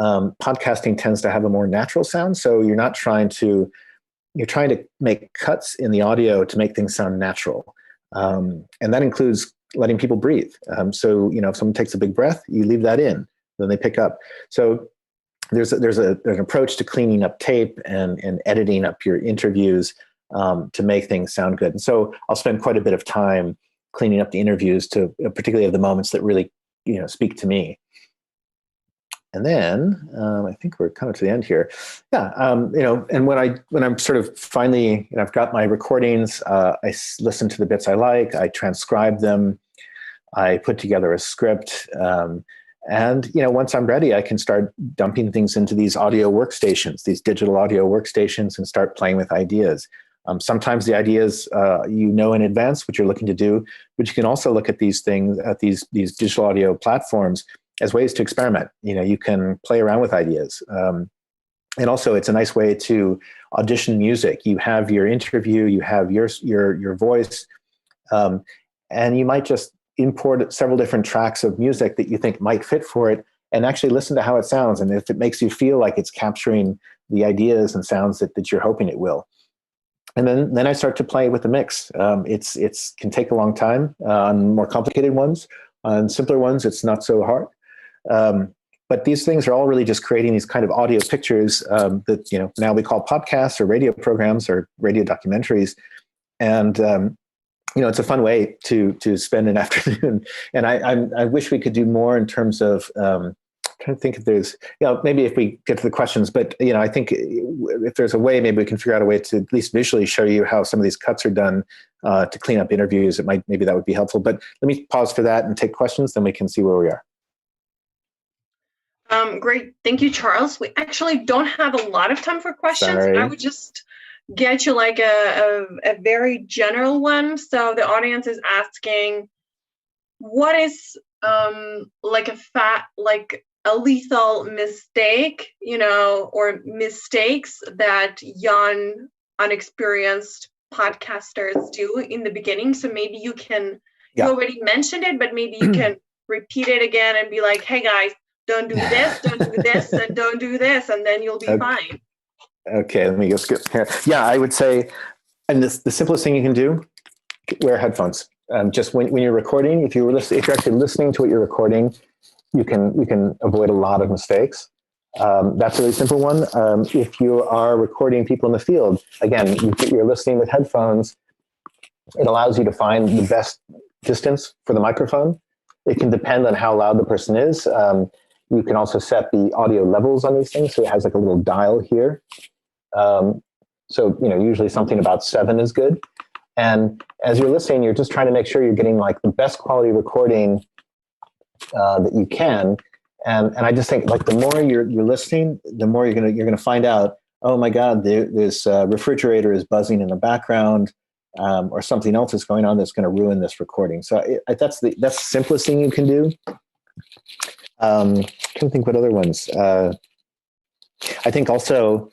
Podcasting tends to have a more natural sound. So you're trying to make cuts in the audio to make things sound natural. And that includes letting people breathe. So, if someone takes a big breath, you leave that in, then they pick up. So there's an approach to cleaning up tape and editing up your interviews to make things sound good. And so I'll spend quite a bit of time cleaning up the interviews to particularly of the moments that really, speak to me. And then I think we're coming to the end here. Yeah, and when I'm sort of finally, I've got my recordings, I listen to the bits I like, I transcribe them, I put together a script, and once I'm ready, I can start dumping things into these audio workstations, these digital audio workstations, and start playing with ideas. Sometimes the ideas in advance what you're looking to do, but you can also look at these things at these digital audio platforms as ways to experiment. You can play around with ideas. And also, it's a nice way to audition music. You have your interview, you have your voice, and you might just import several different tracks of music that you think might fit for it, and actually listen to how it sounds. And if it makes you feel like it's capturing the ideas and sounds that you're hoping it will. And then I start to play with the mix. It's can take a long time on more complicated ones. On simpler ones, it's not so hard. But these things are all really just creating these kind of audio pictures that now we call podcasts or radio programs or radio documentaries. And it's a fun way to spend an afternoon. And I wish we could do more in terms of trying to think if there's, maybe if we get to the questions, but, I think if there's a way, maybe we can figure out a way to at least visually show you how some of these cuts are done to clean up interviews. Maybe that would be helpful, but let me pause for that and take questions, then we can see where we are. Great. Thank you, Charles. We actually don't have a lot of time for questions. Sorry. I would just get you like a very general one. So the audience is asking, what is like a lethal mistake, or mistakes that young, unexperienced podcasters do in the beginning? So maybe you already mentioned it, but maybe you can repeat it again and be like, hey guys, don't do this, and don't do this, and then you'll be fine. Okay, let me just get here. Yeah, I would say, and the simplest thing you can do, wear headphones. Just when you're recording, if you're actually listening to what you're recording, you can avoid a lot of mistakes. That's a really simple one. If you are recording people in the field, again, you're listening with headphones. It allows you to find the best distance for the microphone. It can depend on how loud the person is. You can also set the audio levels on these things. So it has like a little dial here. So, usually something about 7 is good. And as you're listening, you're just trying to make sure you're getting like the best quality recording that you can. And I just think like the more you're listening, the more you're gonna find out, oh my God, this refrigerator is buzzing in the background, or something else is going on that's going to ruin this recording. So that's the simplest thing you can do. I can't think what other ones. I think also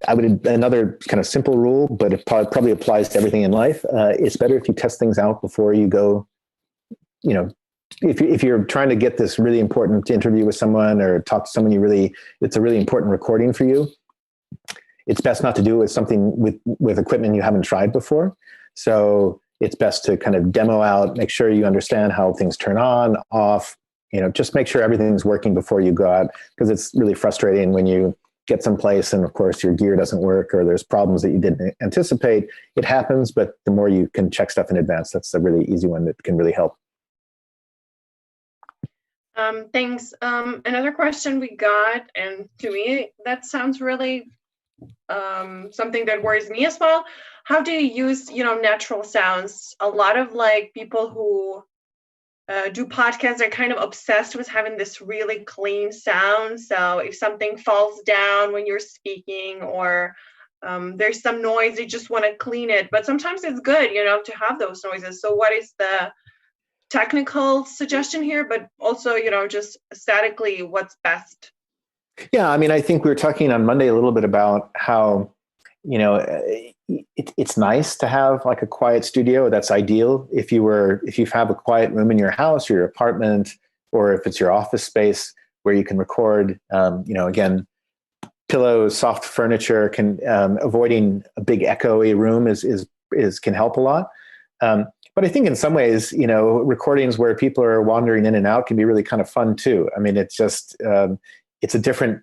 another kind of simple rule, but it probably applies to everything in life. It's better if you test things out before you go. If you're trying to get this really important interview with someone or talk to someone it's a really important recording for you, it's best not to do it with something with equipment you haven't tried before. So it's best to kind of demo out, make sure you understand how things turn on, off, just make sure everything's working before you go out, because it's really frustrating when you get someplace and of course your gear doesn't work or there's problems that you didn't anticipate. It happens, but the more you can check stuff in advance, that's a really easy one that can really help. Thanks. Another question we got, and to me, that sounds really something that worries me as well. How do you use, natural sounds? A lot of people who do podcasts are kind of obsessed with having this really clean sound. So if something falls down when you're speaking or there's some noise, they just want to clean it. But sometimes it's good, to have those noises. So what is the technical suggestion here, but also, just aesthetically, what's best? Yeah, I think we were talking on Monday a little bit about how, it's nice to have like a quiet studio. That's ideal. If you have a quiet room in your house or your apartment, or if it's your office space where you can record, again, pillows, soft furniture avoiding a big echoey room can help a lot. But I think in some ways, recordings where people are wandering in and out can be really kind of fun too. It's just, it's a different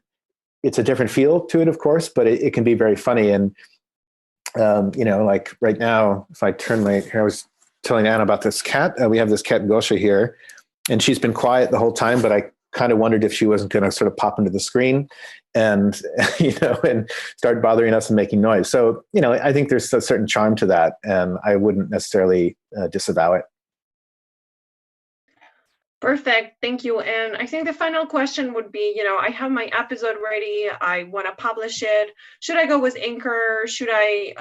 feel to it, of course, but it can be very funny. And, like right now, if I turn I was telling Anna about this cat. We have this cat, Gosha, here, and she's been quiet the whole time, but I kind of wondered if she wasn't going to sort of pop into the screen and, and start bothering us and making noise. So, I think there's a certain charm to that, and I wouldn't necessarily disavow it. Perfect. Thank you. And I think the final question would be, I have my episode ready. I want to publish it. Should I go with Anchor? Should I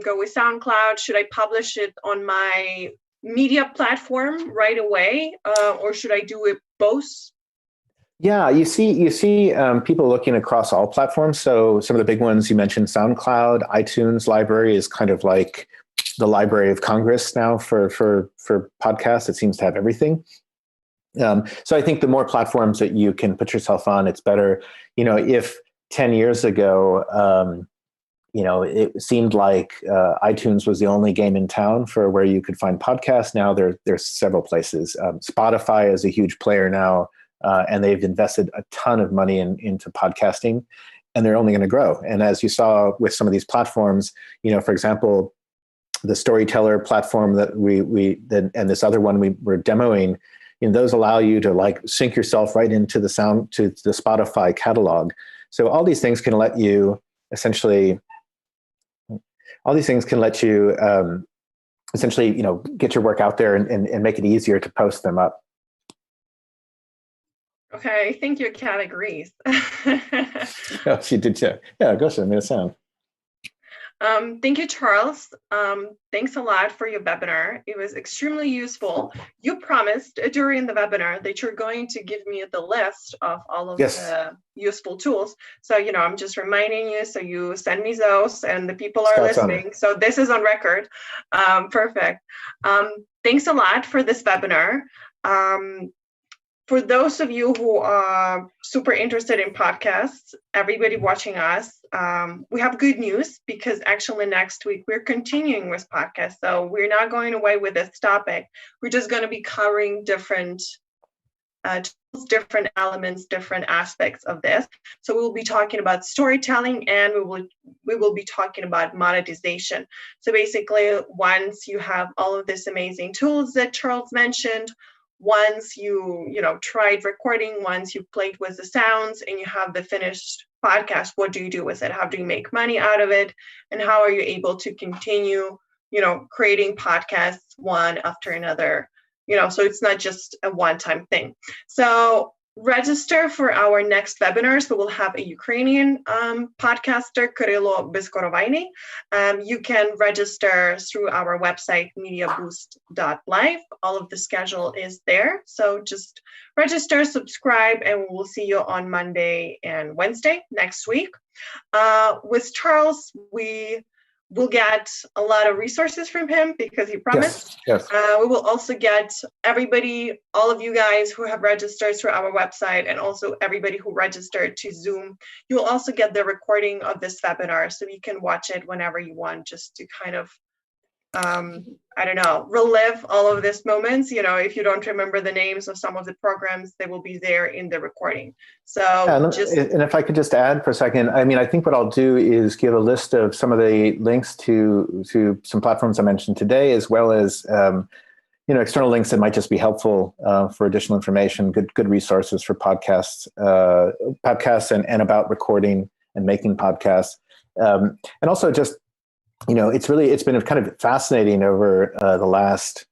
go with SoundCloud? Should I publish it on my media platform right away? Or should I do it both? Yeah, you see people looking across all platforms. So some of the big ones you mentioned, SoundCloud, iTunes library is kind of like the Library of Congress now for podcasts. It seems to have everything. So I think the more platforms that you can put yourself on, it's better. If 10 years ago, it seemed like iTunes was the only game in town for where you could find podcasts. Now there's several places. Spotify is a huge player now. And they've invested a ton of money into podcasting, and they're only going to grow. And as you saw with some of these platforms, for example, the Storyteller platform that and this other one we were demoing, those allow you to sync yourself right into the Spotify catalog. So all these things can let you essentially get your work out there and make it easier to post them up. Okay, I think your cat agrees. Oh, she did too. Yeah, gosh, I made a sound. Thank you, Charles. Thanks a lot for your webinar. It was extremely useful. You promised during the webinar that you're going to give me the list of all of the useful tools. So, I'm just reminding you, so you send me those and the people are listening. So this is on record. Perfect. Thanks a lot for this webinar. For those of you who are super interested in podcasts, everybody watching us, we have good news because actually next week we're continuing with podcasts. So we're not going away with this topic. We're just going to be covering different tools, different elements, different aspects of this. So we'll be talking about storytelling and we will be talking about monetization. So basically, once you have all of these amazing tools that Charles mentioned, once you tried recording, once you played with the sounds and you have the finished podcast, what do you do with it? How do you make money out of it? And how are you able to continue, creating podcasts one after another? So it's not just a one-time thing. So register for our next webinars. We will have a Ukrainian podcaster, Kirill Bezkoroviny. You can register through our website, mediaboost.live. All of the schedule is there. So just register, subscribe, and we'll see you on Monday and Wednesday next week. With Charles, we'll get a lot of resources from him because he promised. Yes. We will also get everybody, all of you guys who have registered through our website and also everybody who registered to Zoom. You will also get the recording of this webinar so you can watch it whenever you want, just to kind of, relive all of these moments. If you don't remember the names of some of the programs, they will be there in the recording. So and if I could just add for a second, I think what I'll do is give a list of some of the links to some platforms I mentioned today, as well as external links that might just be helpful for additional information, good resources for podcasts and about recording and making podcasts. And also just, it's been kind of fascinating over the last,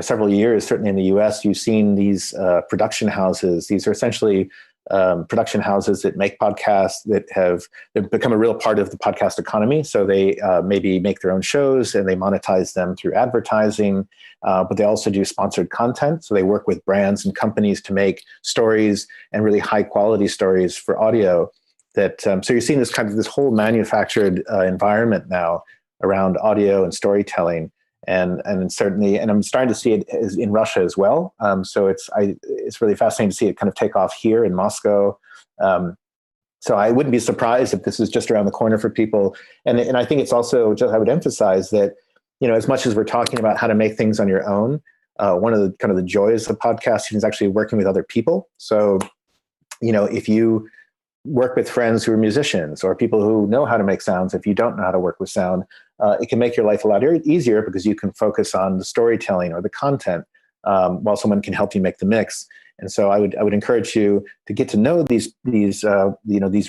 several years, certainly in the US. You've seen these production houses. These are essentially production houses that make podcasts they've become a real part of the podcast economy. So they maybe make their own shows and they monetize them through advertising, but they also do sponsored content. So they work with brands and companies to make stories and really high quality stories for audio. So you're seeing this whole manufactured environment now around audio and storytelling, and certainly, and I'm starting to see it in Russia as well. So it's really fascinating to see it kind of take off here in Moscow. So I wouldn't be surprised if this is just around the corner for people. And I think it's also just, I would emphasize that, as much as we're talking about how to make things on your own, one of the joys of podcasting is actually working with other people. So, if you work with friends who are musicians or people who know how to make sounds, if you don't know how to work with sound, it can make your life a lot easier because you can focus on the storytelling or the content while someone can help you make the mix. And so I would encourage you to get to know these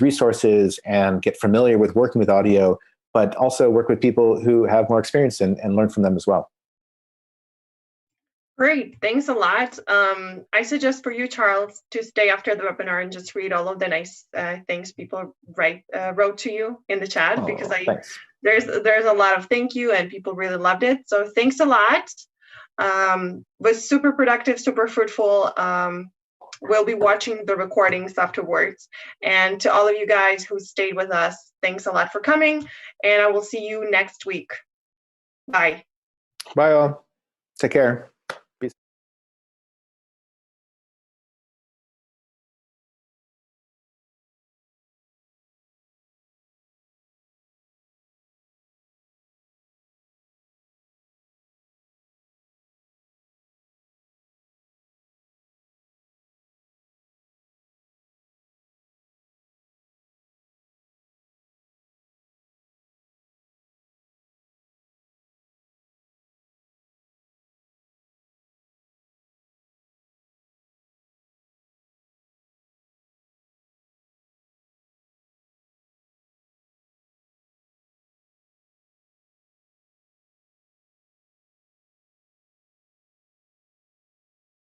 resources and get familiar with working with audio, but also work with people who have more experience and learn from them as well. Great, thanks a lot. I suggest for you, Charles, to stay after the webinar and just read all of the nice things people wrote to you in the chat, because there's a lot of thank you and people really loved it. So thanks a lot. Was super productive, super fruitful. we'll be watching the recordings afterwards. And to all of you guys who stayed with us, thanks a lot for coming. And I will see you next week. Bye. Bye all. Take care.